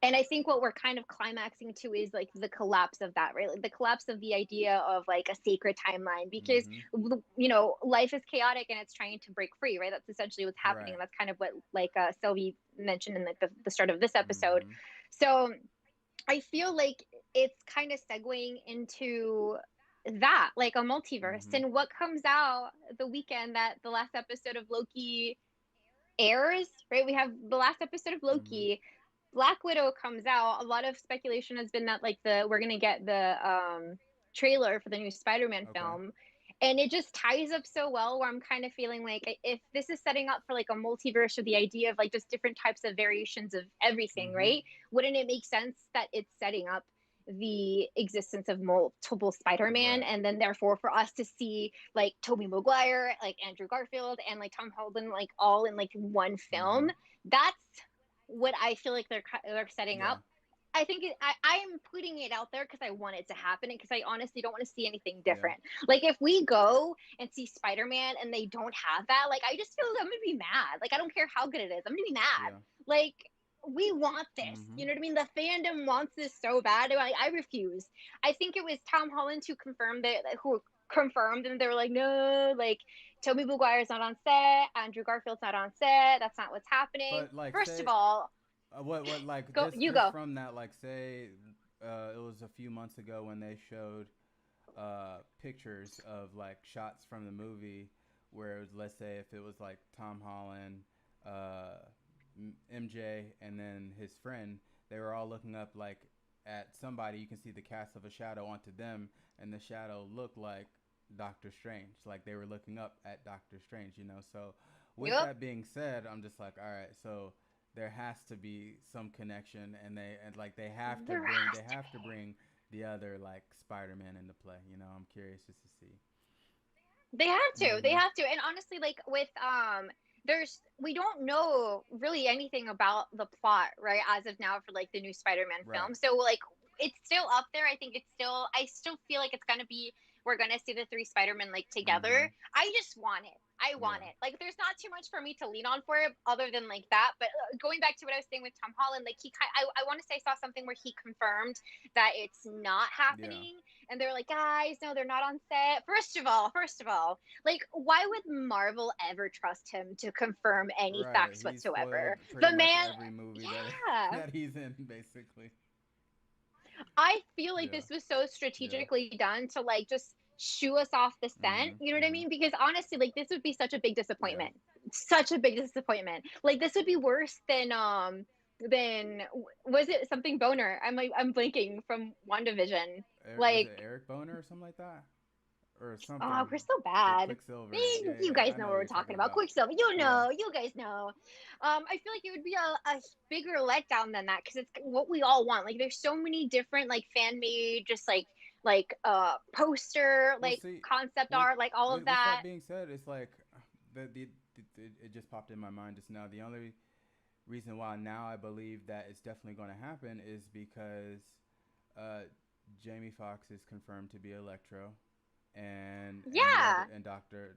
S2: And I think what we're kind of climaxing to is like the collapse of that, right? Like the collapse of the idea of like a sacred timeline, because
S1: Mm-hmm.
S2: life is chaotic and it's trying to break free, right? That's essentially what's happening,
S1: Right.
S2: and that's kind of what like Sylvie mentioned in like the start of this episode.
S1: Mm-hmm.
S2: So I feel like it's kind of segueing into that, like a multiverse.
S1: Mm-hmm.
S2: And what comes out the weekend that the last episode of Loki airs, right? We have the last episode of
S1: Mm-hmm.
S2: Loki. Black Widow comes out. A lot of speculation has been that like we're gonna get the trailer for the new Spider-Man
S1: Okay.
S2: film. And it just ties up so well, where I'm kind of feeling like if this is setting up for like a multiverse, or the idea of like just different types of variations of everything,
S1: Mm-hmm.
S2: right? Wouldn't it make sense that it's setting up the existence of multiple Spider-Man,
S1: Right.
S2: and then therefore for us to see like Tobey Maguire, like Andrew Garfield, and like Tom Holland like all in like one
S1: Mm-hmm.
S2: film? That's what I feel like they're setting
S1: Yeah.
S2: up. I think I'm putting it out there because I want it to happen, and because I honestly don't want to see anything
S1: Yeah.
S2: different. Like if we go and see Spider-Man and they don't have that, like I just feel like I'm gonna be mad. Like I don't care how good it is, I'm gonna be mad.
S1: Yeah.
S2: Like we want this,
S1: Mm-hmm.
S2: you know what I mean? The fandom wants this so bad. I refuse. I think it was Tom Holland who confirmed, and they were like, no, like Toby Maguire's not on set, Andrew Garfield's not on set. That's not what's happening.
S1: But like,
S2: First of
S1: say,
S2: all,
S1: what like,
S2: go you
S1: just
S2: go.
S1: from that, like, say, it was a few months ago when they showed pictures of like shots from the movie. where it was, let's say if it was like Tom Holland, uh, MJ, and then his friend, they were all looking up like at somebody. You can see the cast of a shadow onto them, and the shadow looked like Doctor Strange. Like they were looking up at Doctor Strange, you know. So with
S2: Yep.
S1: that being said, I'm just like, all right, so there has to be some connection, and like
S2: There has
S1: they
S2: to
S1: have to bring the other like Spider-Man into play. You know, I'm curious just to see.
S2: They have to. They
S1: Mm-hmm.
S2: have to. And honestly, like with there's we don't know really anything about the plot, right, as of now for like the new Spider-Man
S1: Right.
S2: film. So like it's still up there. I think it's still I still feel like it's gonna be we're gonna see the three Spider-Men like
S1: Mm-hmm.
S2: together. I just want it. I want
S1: Yeah.
S2: it. Like there's not too much for me to lean on for it other than like that. But going back to what I was saying with Tom Holland, like I want to say I saw something where he confirmed that it's not
S1: Yeah.
S2: happening and they're like, guys, no, they're not on set. First of all, like, why would Marvel ever trust him to confirm any
S1: Right.
S2: facts
S1: He's spoiled
S2: whatsoever?
S1: pretty
S2: The
S1: much
S2: man,
S1: every movie that
S2: yeah.
S1: that he's in, basically.
S2: I feel like
S1: Yeah.
S2: this was so
S1: Yeah.
S2: strategically done to like just shoo us off the scent.
S1: Mm-hmm.
S2: You know what I
S1: Mm-hmm.
S2: mean? Because honestly, like this would be such a big
S1: Yeah.
S2: disappointment. Such a big disappointment. Like this would be worse than was it something boner? I'm blinking from WandaVision.
S1: Was
S2: Like
S1: it Eric Boner or something like that, or
S2: oh,
S1: something?
S2: we're so
S1: The
S2: bad.
S1: Quicksilver. Yeah.
S2: You
S1: Yeah.
S2: guys
S1: I
S2: know
S1: know
S2: what
S1: what
S2: we're
S1: you're
S2: talking
S1: talking
S2: about.
S1: about.
S2: Quicksilver, you
S1: Yeah.
S2: know, you guys know. I feel like it would be a bigger letdown than that because it's what we all want. Like, there's so many different like fan made, just like poster,
S1: Well,
S2: like
S1: see,
S2: concept
S1: with
S2: art, like all of
S1: with
S2: that.
S1: that being said, it's like it just popped in my mind just now. The only reason why now I believe that it's definitely going to happen is because uh, Jamie Foxx is confirmed to be Electro, and the other
S2: Yeah.
S1: and Doctor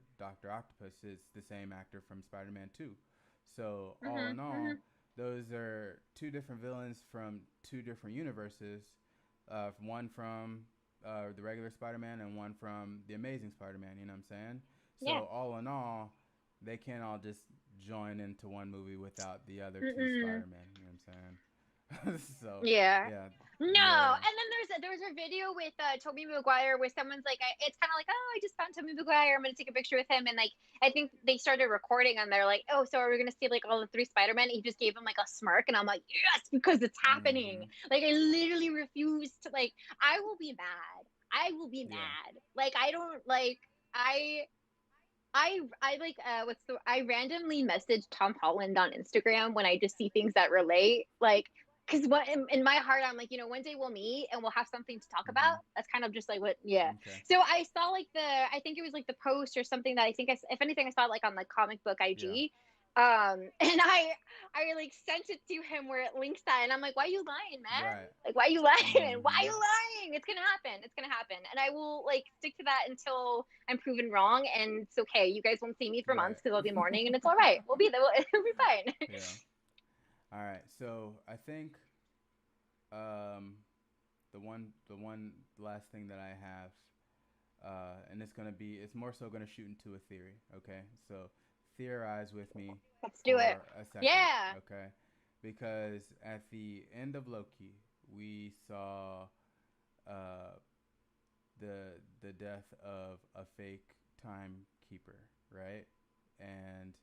S1: Octopus is the same actor from Spider-Man 2. So all
S2: Mhm.
S1: in all,
S2: Mhm.
S1: those are two different villains from two different universes. One from the regular Spider-Man and one from the Amazing Spider-Man. You know what I'm saying?
S2: Yeah.
S1: So all in all, they can't all just join into one movie without the other two
S2: Mm-mm.
S1: Spider-Men. You know what I'm saying? So
S2: Yeah.
S1: yeah,
S2: No,
S1: yeah.
S2: and then there was a video with Tobey Maguire where someone's like, it's kind of like, oh, I just found Tobey Maguire. I'm gonna take a picture with him, and like I think they started recording, and they're like, oh, so are we gonna see like all the three Spider-Men? He just gave him like a smirk, and I'm like, yes, because it's happening.
S1: Mm-hmm.
S2: Like I literally refuse to like. I will be mad. I will be
S1: Yeah.
S2: mad. Like I don't like. I like what's the I randomly message Tom Holland on Instagram when I just see things that relate like because what in my heart I'm like one day we'll meet and we'll have something to talk about.
S1: Mm-hmm.
S2: That's kind of just like what yeah.
S1: Okay.
S2: So I saw like the I think it was like the post or something that I think if anything I saw it like on like comic book
S1: Yeah.
S2: IG. And I like sent it to him where it links that and I'm like, why are you lying, man?
S1: Right.
S2: Like why are you lying? Why are
S1: Mm-hmm.
S2: you lying? It's gonna happen. It's gonna happen. And I will like stick to that until I'm proven wrong, and it's okay. You guys won't see me for months
S1: Right.
S2: because I'll be mourning, and it's all right. We'll be there. It'll be fine.
S1: Yeah. All right. So I think um, the one last thing that I have, and it's more so gonna shoot into a theory. Okay. So theorize with me
S2: Let's do it.
S1: for a second.
S2: Yeah.
S1: Okay. Because at the end of Loki, we saw uh, the death of a fake timekeeper, right? And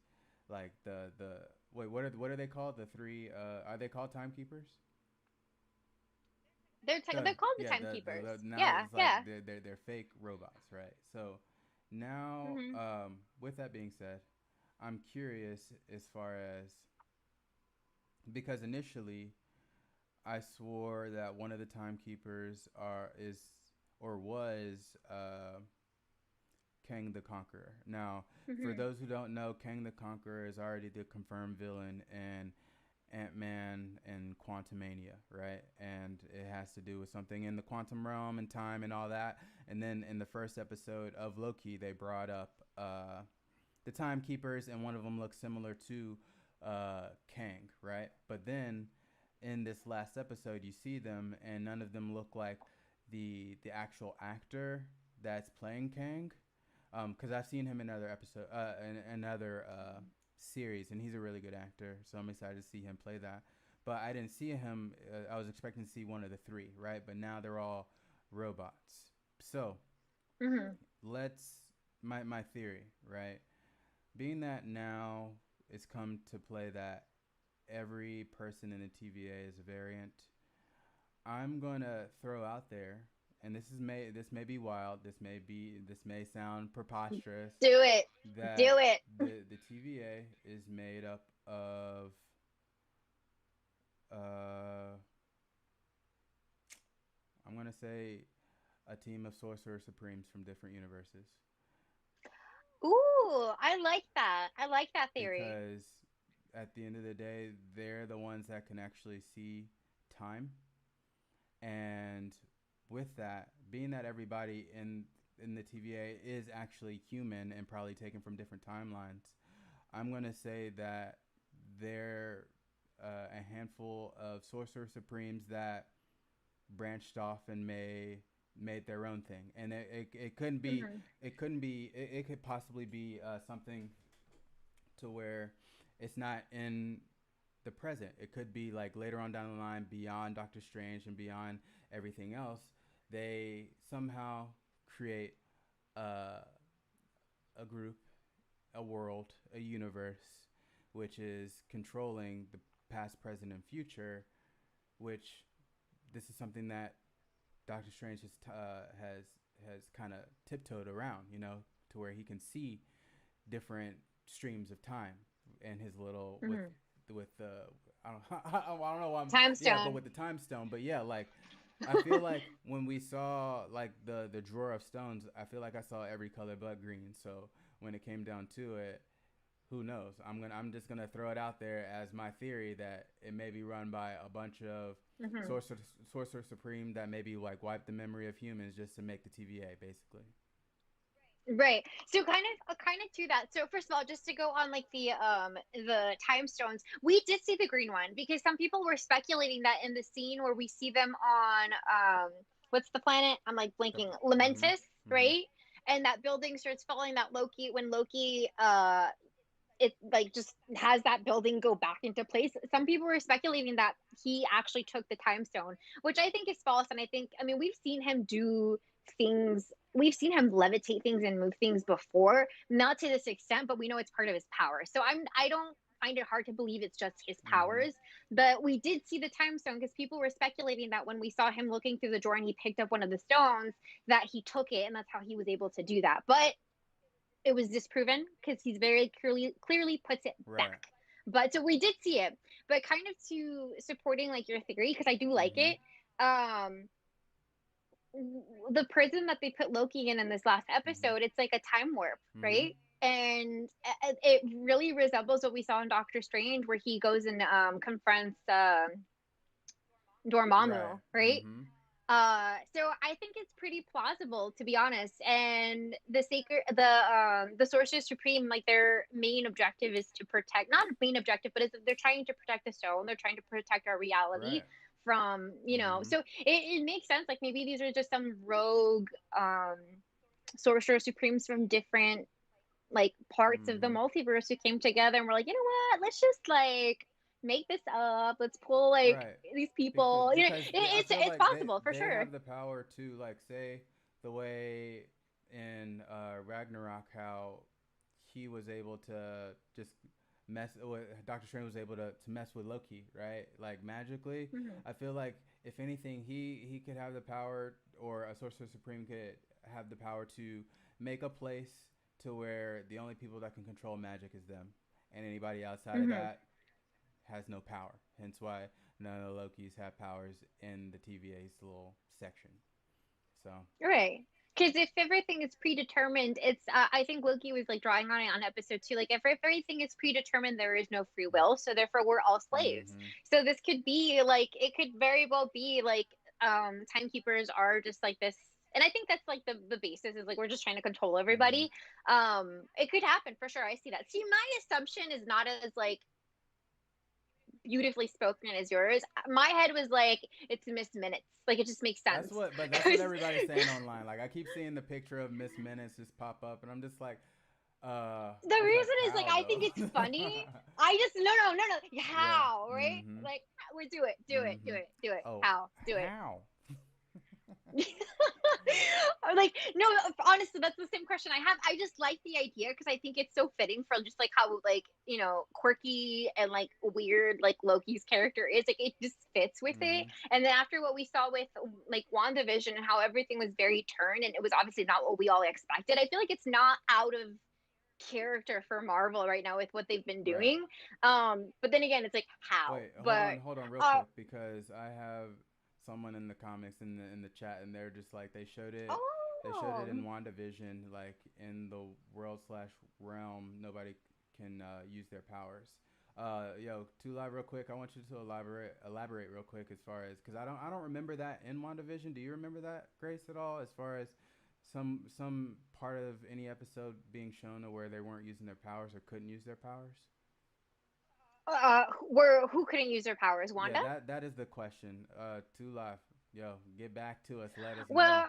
S1: like the wait, what are they called? The three are they called timekeepers?
S2: They're called the
S1: Yeah,
S2: timekeepers.
S1: now
S2: Yeah.
S1: it's like
S2: Yeah.
S1: they're fake robots, right? So now
S2: Hmm.
S1: with that being said, I'm curious as far as because initially I swore that one of the timekeepers are is or was Kang the Conqueror. Now, for
S2: Hmm.
S1: those who don't know, Kang the Conqueror is already the confirmed villain in Ant-Man and Quantumania, right? And it has to do with something in the quantum realm and time and all that. And then in the first episode of Loki, they brought up the timekeepers, and one of them looks similar to Kang, right? But then in this last episode, you see them, and none of them look like the actual actor that's playing Kang. Because I've seen him in other episode, in another series, and he's a really good actor. So I'm excited to see him play that. But I didn't see him. I was expecting to see one of the three, right? But now they're all robots. So
S2: Hmm.
S1: let's my theory, right? being that now it's come to play that every person in the TVA is a variant, I'm gonna throw out there, and this may be wild, this may sound preposterous,
S2: Do it.
S1: that
S2: Do it.
S1: the TVA is made up of uh, I'm gonna say a team of sorcerer supremes from different universes,
S2: Ooh, I like that. I like that theory.
S1: because at the end of the day, they're the ones that can actually see time. And with that, being that everybody in the TVA is actually human and probably taken from different timelines, I'm gonna say that they're a handful of sorcerer supremes that branched off and made their own thing, and it couldn't be
S2: Hmm.
S1: it could possibly be something to where it's not in the present. It could be like later on down the line, beyond Doctor Strange and beyond everything else. They somehow create uh, a group, a world, a universe, which is controlling the past, present, and future. Which this is something that Doctor Strange has kind of tiptoed around, to where he can see different streams of time and his little
S2: Hmm.
S1: with the I don't I don't know why I'm
S2: Time
S1: yeah, but
S2: stone.
S1: with the time stone. But yeah, like I feel like when we saw like the drawer of stones, I feel like I saw every color but green. So when it came down to it, who knows? I'm just gonna throw it out there as my theory that it may be run by a bunch of
S2: Hmm.
S1: sorcerer sorcerer supreme that maybe like wipe the memory of humans just to make the TVA basically.
S2: Right. So kind of to that. So first of all, just to go on like the time stones, we did see the green one because some people were speculating that in the scene where we see them on what's the planet? I'm like
S1: The,
S2: blinking.
S1: mm-hmm,
S2: Lamentus,
S1: mm-hmm.
S2: right? And that building starts falling, that Loki when Loki it like just has that building go back into place. Some people were speculating that he actually took the time stone, which I think is false. And I mean, we've seen him do things. We've seen him levitate things and move things before, not to this extent, but we know it's part of his power. So I don't find it hard to believe it's just his
S1: Mm-hmm.
S2: powers. But we did see the time stone because people were speculating that when we saw him looking through the drawer and he picked up one of the stones, that he took it and that's how he was able to do that. But it was disproven because he's very clearly puts it
S1: Right.
S2: back. But so we did see it. But kind of to supporting like your theory, because I do like
S1: Mm-hmm.
S2: it. Um, the prison that they put Loki in this last
S1: Mm-hmm.
S2: episode, it's like a time warp,
S1: Mm-hmm.
S2: right? And it really resembles what we saw in Doctor Strange, where he goes and confronts
S1: Right.
S2: Dormammu, right?
S1: Mm-hmm.
S2: So I think it's pretty plausible to be honest. And the Sorcerer Supreme, like their main objective is to protect, not main objective, but is they're trying to protect the stone. They're trying to protect our reality
S1: Right.
S2: from,
S1: Mm-hmm.
S2: so it makes sense. Like maybe these are just some rogue Sorcerer Supremes from different like parts of the
S1: Mm-hmm.
S2: multiverse who came together and were like, you know what, let's just like make this up. Let's pull like
S1: Right.
S2: these
S1: Because
S2: people.
S1: I feel
S2: It's
S1: like
S2: possible for
S1: they
S2: sure.
S1: have the power to like say the way in Ragnarok how he was able to just mess with Doctor Strange was able to mess with Loki, right? Like magically.
S2: Mhm.
S1: I feel like if anything he could have the power, or a Sorcerer Supreme could have the power to make a place to where the only people that can control magic is them, and anybody outside of
S2: Mhm.
S1: that has no power. Hence why none of the Lokis have powers in the TVA's little section. So.
S2: Right. Because if everything is predetermined, it's I think Loki was like drawing on it on episode 2. Like if everything is predetermined, there is no free will. So therefore, we're all slaves.
S1: Mm-hmm.
S2: So this could be like it could very well be like timekeepers are just like this. And I think that's like the basis is like we're just trying to control
S1: Mm-hmm.
S2: everybody. It could happen for sure. I see that. See, my assumption is not as like beautifully spoken as yours. My head was like it's Miss Minutes. Like it just makes sense.
S1: That's what everybody's saying online. Like I keep seeing the picture of Miss Menace just pop up, and I'm just like,
S2: The
S1: it's like
S2: reason is like
S1: how
S2: I think it's
S1: though?
S2: funny. I just no.
S1: Yeah.
S2: How, right?
S1: Mm-hmm.
S2: Like we do it.
S1: Mm-hmm.
S2: Do it.
S1: Oh,
S2: How? Do it.
S1: how?
S2: Or Like, no, honestly, that's the same question I have. I just like the idea because I think it's so fitting for just like how like, you know, quirky and like weird like Loki's character is. Like it just fits with it. And then after what we saw with like WandaVision and how everything was very turned and it was obviously not what we all expected, I feel like it's not out of character for Marvel right now with what they've been doing. But then again, it's like how.
S1: Wait,
S2: But
S1: hold on, real quick, because I have someone in the comics in the chat, and they're just like they showed it in
S2: oh,
S1: WandaVision, like in the world slash realm, nobody can use their powers. Yo, to live real quick, I want you to elaborate real quick as far as because I don't remember that in WandaVision. Do you remember that, Grace, at all? As far as some part of any episode being shown where they weren't using their powers or couldn't use their powers?
S2: where who couldn't use their powers?
S1: Yeah,
S2: Wanda?
S1: that is the question. To life, yo, get back to us. Let us know.
S2: Well,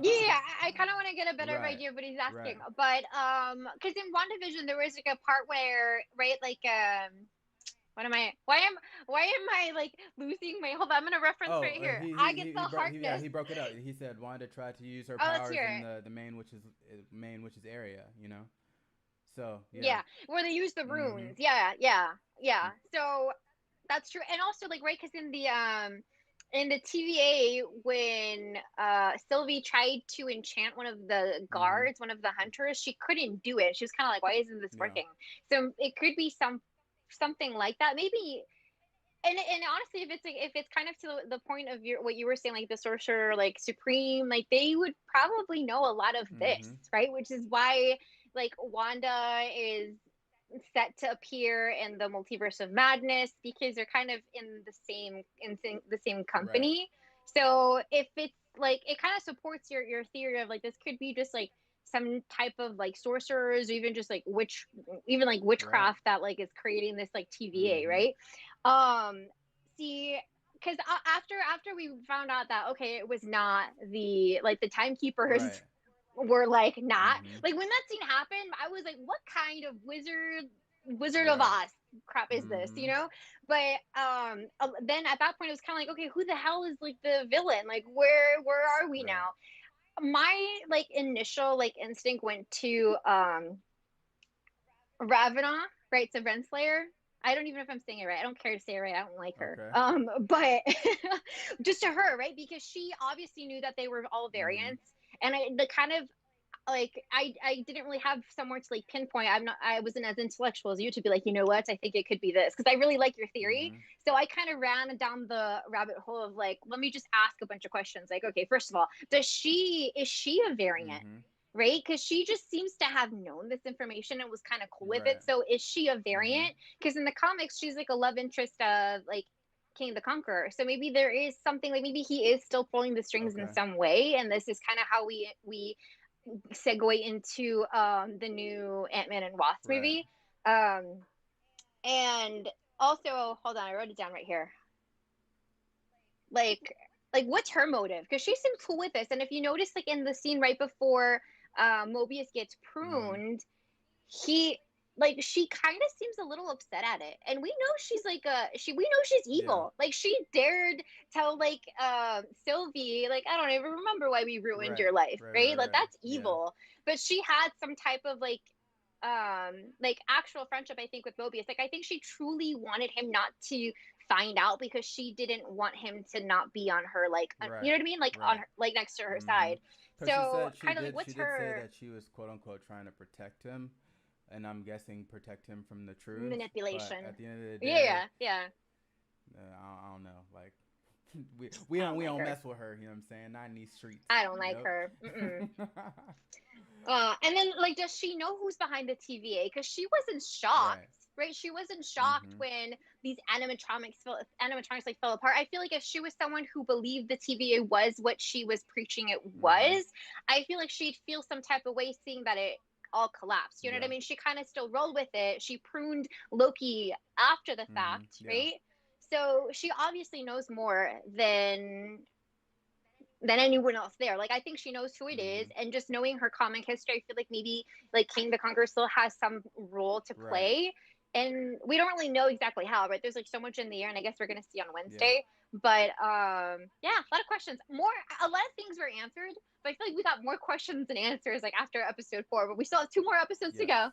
S2: yeah, I kind of want to get a better
S1: Right,
S2: idea of what he's
S1: right.
S2: asking. But because in WandaVision there was like a part where, right, like what am I? Why am I like losing my? Hold on, I'm gonna reference
S1: Oh,
S2: right here.
S1: he
S2: Agatha
S1: broke yeah,
S2: Harkness.
S1: he broke it up. He said Wanda tried to use her
S2: Oh, let's
S1: powers
S2: hear
S1: in
S2: it.
S1: the main witch's area. You know. So yeah.
S2: Yeah, where they use the
S1: Mhm.
S2: runes. Yeah, yeah, yeah. So that's true. And also like right, because in the TVA when Sylvie tried to enchant one of the
S1: Mhm.
S2: guards, one of the hunters, she couldn't do it. She was kind of like, why isn't this
S1: Yeah.
S2: working? So it could be something like that. Maybe and honestly, if it's kind of to the point of your what you were saying, like the sorcerer, like supreme, like they would probably know a lot of this,
S1: Mhm.
S2: right? Which is why like Wanda is set to appear in the multiverse of madness because they're kind of the same
S1: Right.
S2: company. So if it's like it kind of supports your theory of like this could be just like some type of like sorcerers or even just like even like
S1: Right.
S2: witchcraft that like is creating this like TVA,
S1: Mhm.
S2: right? See, because after we found out that okay, it was not the like the timekeepers
S1: Right.
S2: were like not
S1: Mhm.
S2: like when that scene happened, I was like, what kind of Wizard of
S1: Right.
S2: Oz crap is this, you
S1: Mhm.
S2: know? But then at that point, it was kind of like, okay, who the hell is like the villain? Like, where are we
S1: Right.
S2: now? My like initial like instinct went to Ravana, right? So Renslayer. I don't even know if I'm saying it right. I don't care to say it right. I don't like her.
S1: Okay.
S2: But just to her, right? Because she obviously knew that they were all
S1: Mhm.
S2: variants, and the kind of like I didn't really have somewhere to like pinpoint. I wasn't as intellectual as you to be like, you know what, I think it could be this because I really like your theory.
S1: Mhm.
S2: So I kind of ran down the rabbit hole of like, let me just ask a bunch of questions. Like, okay, first of all, is she a variant?
S1: Mhm.
S2: Right, because she just seems to have known this information and was kind of cool with it.
S1: Right.
S2: So is she a
S1: Mhm.
S2: variant? Because in the comics she's like a love interest of like King the Conqueror. So maybe there is something like maybe he is still pulling the strings in
S1: Okay.
S2: some way, and this is kind of how we segue into the new Ant-Man and Wasp
S1: Right.
S2: movie. Um, and also, hold on, I wrote it down right here. Like, what's her motive? Because she seems cool with this. And if you notice, like in the scene right before Mobius gets
S1: Mhm.
S2: pruned, he like she kind of seems a little upset at it, and we know she's like we know she's
S1: Yeah.
S2: evil. Like she dared tell like Sylvie like I don't even remember why we ruined
S1: Right.
S2: your life,
S1: Right.
S2: right?
S1: Right.
S2: Like
S1: Right.
S2: that's
S1: Yeah.
S2: evil. But she had some type of like actual friendship, I think, with Mobius. Like I think she truly wanted him not to find out because she didn't want him to not be on her like you know
S1: Right.
S2: what I mean, like on
S1: Right.
S2: her like next to her
S1: Mhm.
S2: side.
S1: Because she
S2: So
S1: said
S2: kind of like
S1: she
S2: what's
S1: did say
S2: her
S1: that she was quote unquote trying to protect him, and I'm guessing protect him from the truth. But
S2: manipulation?
S1: at the end of the day,
S2: Yeah, yeah.
S1: I don't know. Like
S2: I don't
S1: we
S2: like
S1: don't
S2: her.
S1: mess with her. You know what I'm saying? Not in these streets.
S2: I don't like her. Mm-mm.
S1: Yep.
S2: And then, like, does she know who's behind the TVA? Because she wasn't shocked,
S1: Right.
S2: right? She wasn't shocked
S1: Mhm.
S2: when these animatronics like fell apart. I feel like if she was someone who believed the TVA was what she was preaching it
S1: Mhm.
S2: was, I feel like she'd feel some type of way seeing that it all collapsed. You know what
S1: Yeah.
S2: I mean? She kind of still rolled with it. She pruned Loki after the
S1: Mhm.
S2: fact,
S1: Yeah.
S2: right? So she obviously knows more than anyone else there. Like I think she knows who it is,
S1: Mhm.
S2: and just knowing her comic history, I feel like maybe like King the Conqueror still has some role to
S1: Right.
S2: play, and we don't really know exactly how. Right? There's like so much in the air, and I guess we're gonna see on
S1: Yeah.
S2: Wednesday. But yeah, a lot of questions. A lot of things were answered, but I feel like we got more questions than answers like after episode 4. But we still have 2 more episodes to
S1: Yes.
S2: go.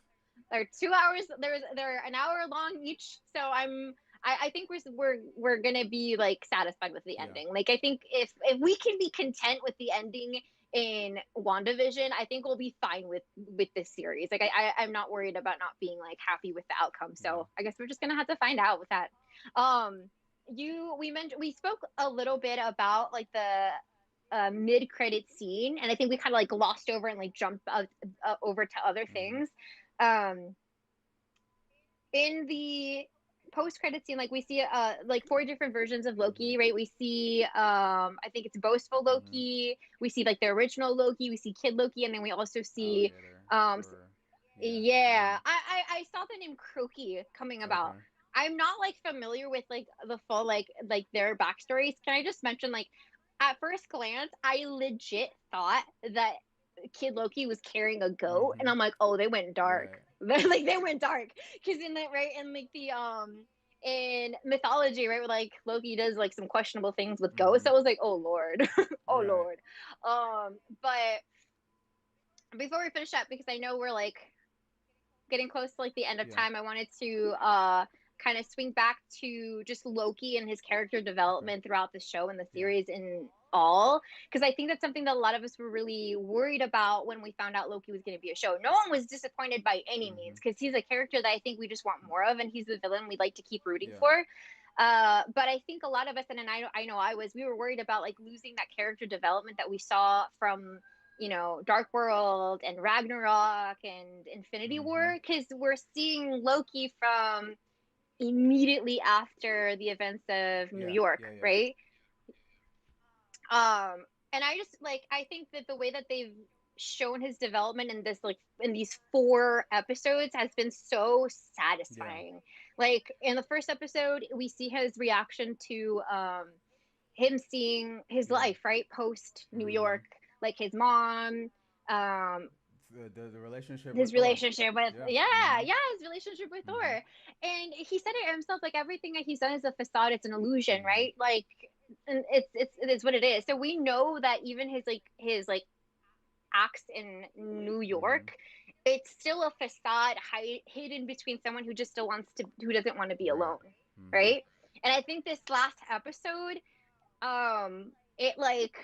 S2: They're 2 hours. They're an hour long each. So I think we're gonna be like satisfied with the
S1: Yeah.
S2: ending. Like I think if we can be content with the ending in WandaVision, I think we'll be fine with this series. Like I'm not worried about not being like happy with the outcome. So
S1: Yeah.
S2: I guess we're just gonna have to find out with that. We spoke a little bit about like the mid-credit scene, and I think we kind of like glossed over and like jumped over to other things. Um, in the post-credit scene, like we see like 4 different versions of Loki, right? We see I think it's boastful Loki. We see like the original Loki. We see Kid Loki, and then we also see
S1: Alligator.
S2: yeah. I saw the name Croaky coming about.
S1: Okay.
S2: I'm not like familiar with like the full like their backstories. Can I just mention like at first glance, I legit thought that Kid Loki was carrying a goat, and I'm like, oh, they went dark.
S1: Right.
S2: Like they went dark because in the right in like the in mythology, right, where like Loki does like some questionable things with ghosts. I was like, oh lord, oh
S1: Right.
S2: lord. But before we finish up, because I know we're like getting close to like the end of
S1: Yeah.
S2: time, I wanted to kind of swing back to just Loki and his character development throughout the show and the series in all, because I think that's something that a lot of us were really worried about when we found out Loki was going to be a show. No one was disappointed by any means, because he's a character that I think we just want more of, and he's the villain we'd like to keep rooting for. But I think a lot of us, and I know we were worried about like losing that character development that we saw from, you know, Dark World and Ragnarok and Infinity War, because we're seeing Loki from immediately after the events of New York, right? And I just like, I think that the way that they've shown his development in this, like in these 4 episodes, has been so satisfying. Like in the first episode, we see his reaction to him seeing his life, right, post New York, like his mom,
S1: the relationship
S2: his
S1: with
S2: relationship
S1: Thor.
S2: with his relationship with Thor. And he said it himself, like everything that he's done is a facade, it's an illusion, right? Like, and it is what it is. So we know that even his acts in New York, it's still a facade hidden between someone who just who doesn't want to be alone, right? And I think this last episode, it like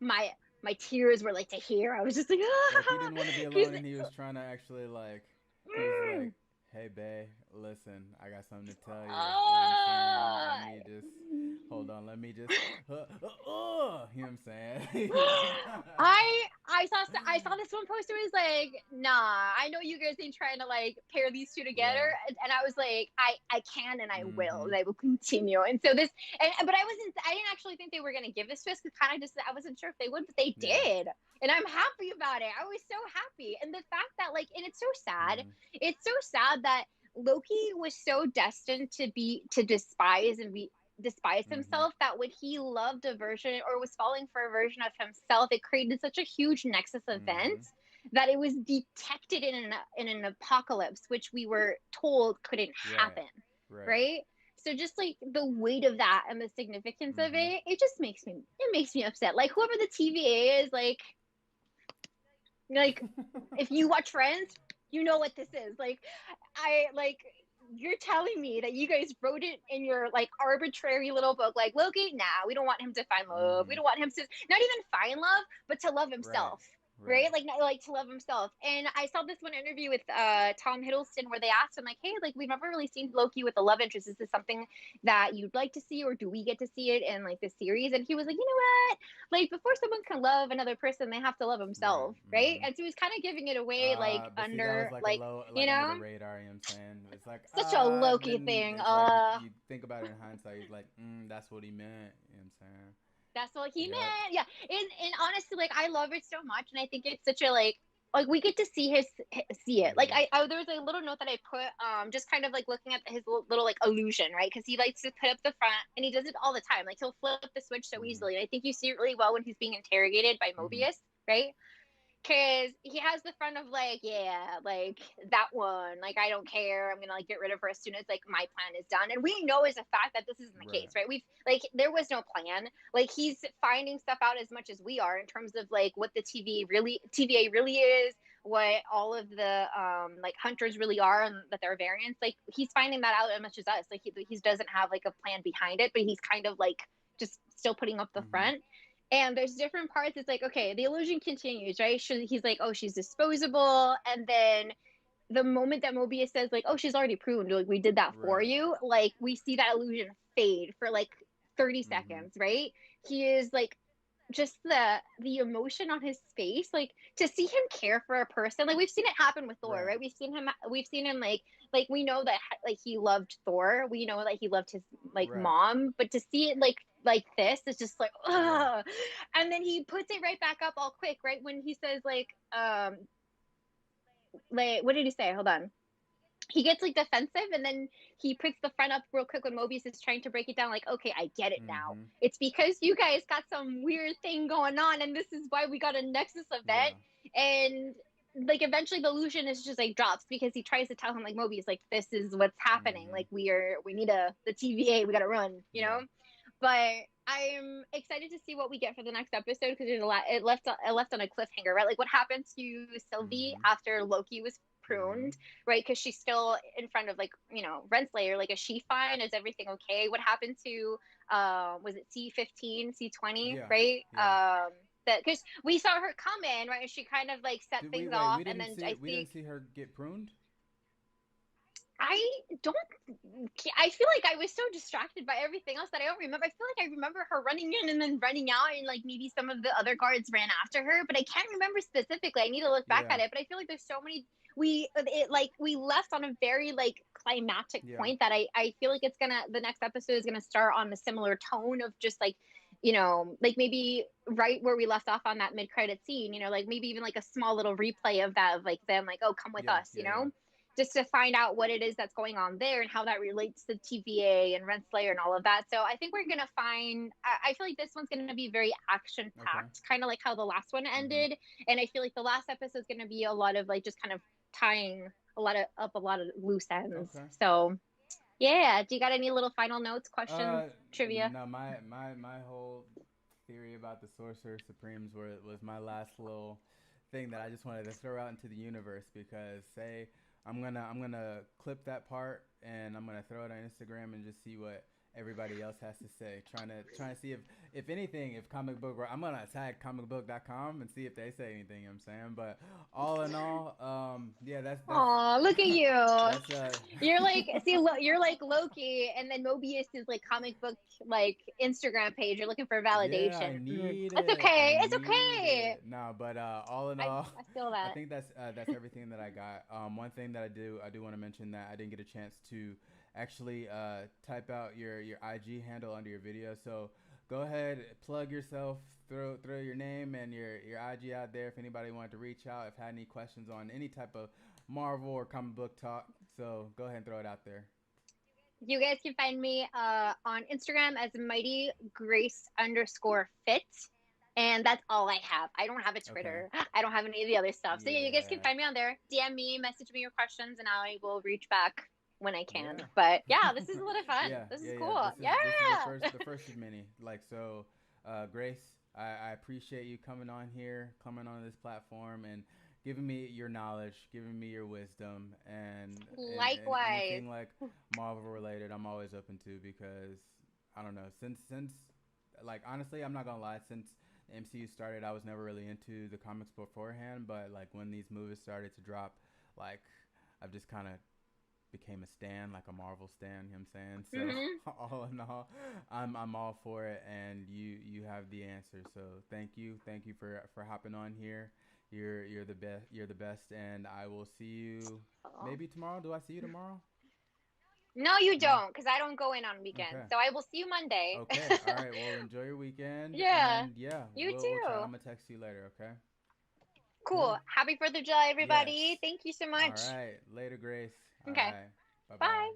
S2: my tears were like to hear. I was just like,
S1: Like he didn't want to be alone, and he was trying to actually like, he was like, hey babe, listen, I got something to tell you. You know what I'm saying? Let me just hold on. Let me just you know what I'm saying?
S2: I saw this one poster was like, nah, I know you guys ain't trying to like pair these 2 together, and I was like, I can and I will, and I will continue. And so this, but I didn't actually think they were gonna give this twist, because kind of just I wasn't sure if they would, but they did, and I'm happy about it. I was so happy, and the fact that like, and it's so sad, it's so sad that Loki was so destined to despise himself, that when he loved a version or was falling for a version of himself, it created such a huge nexus event that it was detected in an apocalypse, which we were told couldn't happen, right? So just like the weight of that and the significance of it, it just makes me upset. Like whoever the TVA is, like if you watch Friends, you know what this is. Like you're telling me that you guys wrote it in your like arbitrary little book, like Loki, nah, we don't want him to find love. We don't want him to not even find love, but to love himself. Right? Like to love himself. And I saw this one interview with Tom Hiddleston where they asked him like, hey, like we've never really seen Loki with a love interest. Is this something that you'd like to see, or do we get to see it in like the series? And he was like, you know what? Like before someone can love another person, they have to love themselves, right? And so he's kind of giving it away like under
S1: see,
S2: like,
S1: low,
S2: you know,
S1: under the radar. You know what I'm saying? It's like
S2: such a Loki
S1: then
S2: thing.
S1: It's like you think about it in hindsight. You're like, that's what he meant. You know what I'm saying?
S2: That's what he meant. Yeah. And honestly, like I love it so much, and I think it's such a like we get to see it. Like there was a little note that I put just kind of like looking at his little like illusion, right? Because he likes to put up the front, and he does it all the time. Like he'll flip the switch so easily. And I think you see it really well when he's being interrogated by Mobius, right? Cause he has the front of like, yeah, like that one, like I don't care. I'm gonna like get rid of her as soon as like my plan is done. And we know as a fact that this isn't the
S1: Right.
S2: case, right? We've like there was no plan. Like he's finding stuff out as much as we are in terms of like what the TVA really is, what all of the like hunters really are, and that they're variants. Like he's finding that out as much as us. Like he doesn't have like a plan behind it, but he's kind of like just still putting up the
S1: Mm-hmm.
S2: front. And there's different parts. It's like, okay, the illusion continues, right? He's like, oh, she's disposable. And then the moment that Mobius says, like, oh, she's already pruned, like, we did that for
S1: Right.
S2: you, like, we see that illusion fade for like 30
S1: Mm-hmm.
S2: seconds, right? He is like, just the emotion on his face, like to see him care for a person, like we've seen it happen with Thor,
S1: Right.
S2: right? We've seen him like we know that like he loved Thor, we know that he loved his like
S1: Right.
S2: mom, but to see it like this is just like
S1: Yeah.
S2: ugh. And then he puts it right back up all quick, right when he says like what did he say, hold on, he gets like defensive, and then he picks the front up real quick when Mobius is trying to break it down, like, okay, I get it now.
S1: Mm-hmm.
S2: It's because you guys got some weird thing going on, and this is why we got a Nexus event.
S1: Yeah.
S2: And like eventually the illusion is just like drops because he tries to tell him, like, Mobius, like, this is what's happening.
S1: Mm-hmm.
S2: Like we need the TVA, we gotta run, you
S1: Yeah.
S2: know? But I'm excited to see what we get for the next episode because there's a lot. It left on a cliffhanger, right? Like what happened to Sylvie
S1: Mm-hmm.
S2: after Loki was
S1: Mm-hmm.
S2: pruned, right? Because she's still in front of like Renslayer. Like is she fine? Is everything okay? What happened to was it C15, C20,
S1: Yeah.
S2: right?
S1: Yeah.
S2: That because we saw her come in, right? And she kind of like set
S1: Did we
S2: things
S1: wait?
S2: off,
S1: We
S2: and
S1: didn't
S2: then
S1: see.
S2: I
S1: We
S2: think
S1: didn't see her get pruned.
S2: I don't. I feel like I was so distracted by everything else that I don't remember. I feel like I remember her running in and then running out, and like maybe some of the other guards ran after her, but I can't remember specifically. I need to look back
S1: Yeah.
S2: at it, but I feel like there's so many. We left on a very like climactic
S1: Yeah.
S2: point that I feel like the next episode is gonna start on a similar tone of just like like maybe right where we left off on that mid credit scene, like maybe even like a small little replay of that, of like them like, oh, come with
S1: Yeah.
S2: us,
S1: Yeah. Yeah.
S2: just to find out what it is that's going on there and how that relates to TVA and Renslayer and all of that. So I think we're gonna find. I feel like this one's gonna be very action
S1: Okay.
S2: packed, kind of like how the last one
S1: Mm-hmm.
S2: ended. And I feel like the last episode is gonna be a lot of like just kind of tying a lot of loose ends.
S1: Okay.
S2: So yeah, do you got any little final notes, questions,
S1: Uh,
S2: trivia?
S1: no, my whole theory about the Sorcerer Supremes was my last little thing that I just wanted to throw out into the universe because say I'm gonna clip that part and I'm gonna throw it on Instagram and just see what everybody else has to say. Trying to see if anything, if comic book, I'm gonna tag comicbook.com and see if they say anything. You know what I'm saying, but all in all, yeah,
S2: Aw, look at you.
S1: that's
S2: You're like, see, you're like Loki, and then Mobius is like comic book, like Instagram page. You're looking for
S1: Yeah, I
S2: validation.
S1: need
S2: It's
S1: it. I
S2: okay. It's
S1: need
S2: okay.
S1: it. No, but all in
S2: I
S1: all,
S2: I feel
S1: I
S2: that.
S1: think that's everything that I got. One thing that I do want to mention that I didn't get a chance to actually type out your IG handle under your video. So go ahead, plug yourself, throw your name and your IG out there if anybody wanted to reach out, if had any questions on any type of Marvel or comic book talk. So go ahead and throw it out there.
S2: You guys can find me on Instagram as Mighty Grace _fit. And that's all I have. I don't have a
S1: Okay.
S2: Twitter. I don't have any of the other stuff. So yeah, you guys can
S1: Yeah.
S2: find me on there. DM me, message me your questions, and I will reach back when I can.
S1: Yeah.
S2: But yeah, this is a lot of fun.
S1: Yeah,
S2: This is
S1: yeah, yeah.
S2: cool.
S1: This is
S2: Yeah.
S1: the first of many. Like so, Grace, I appreciate you coming on here, coming on this platform, and giving me your knowledge, giving me your wisdom, and
S2: Likewise.
S1: anything like Marvel related, I'm always open to because I don't know since like honestly, I'm not gonna lie, since the MCU started, I was never really into the comics beforehand, but like when these movies started to drop, like I've just kind of became a stan, like a Marvel stan. You know what I'm saying?
S2: Hmm.
S1: So all in all, I'm all for it, and you have the answer. So thank you for hopping on here. You're the best. You're the best, and I will see you
S2: Oh.
S1: maybe tomorrow. Do I see you tomorrow?
S2: No, you
S1: No.
S2: don't, because I don't go in on weekends.
S1: Okay.
S2: So I will see you Monday.
S1: Okay. All right. Well, enjoy your weekend,
S2: Yeah.
S1: and yeah,
S2: You
S1: we'll try. I'm
S2: too.
S1: gonna text you later. Okay.
S2: Cool.
S1: Cool.
S2: Happy 4th of July,
S1: Yes.
S2: everybody. Thank you so
S1: All
S2: much.
S1: right. Later, Grace. All
S2: Okay.
S1: right. Bye
S2: Bye.
S1: bye.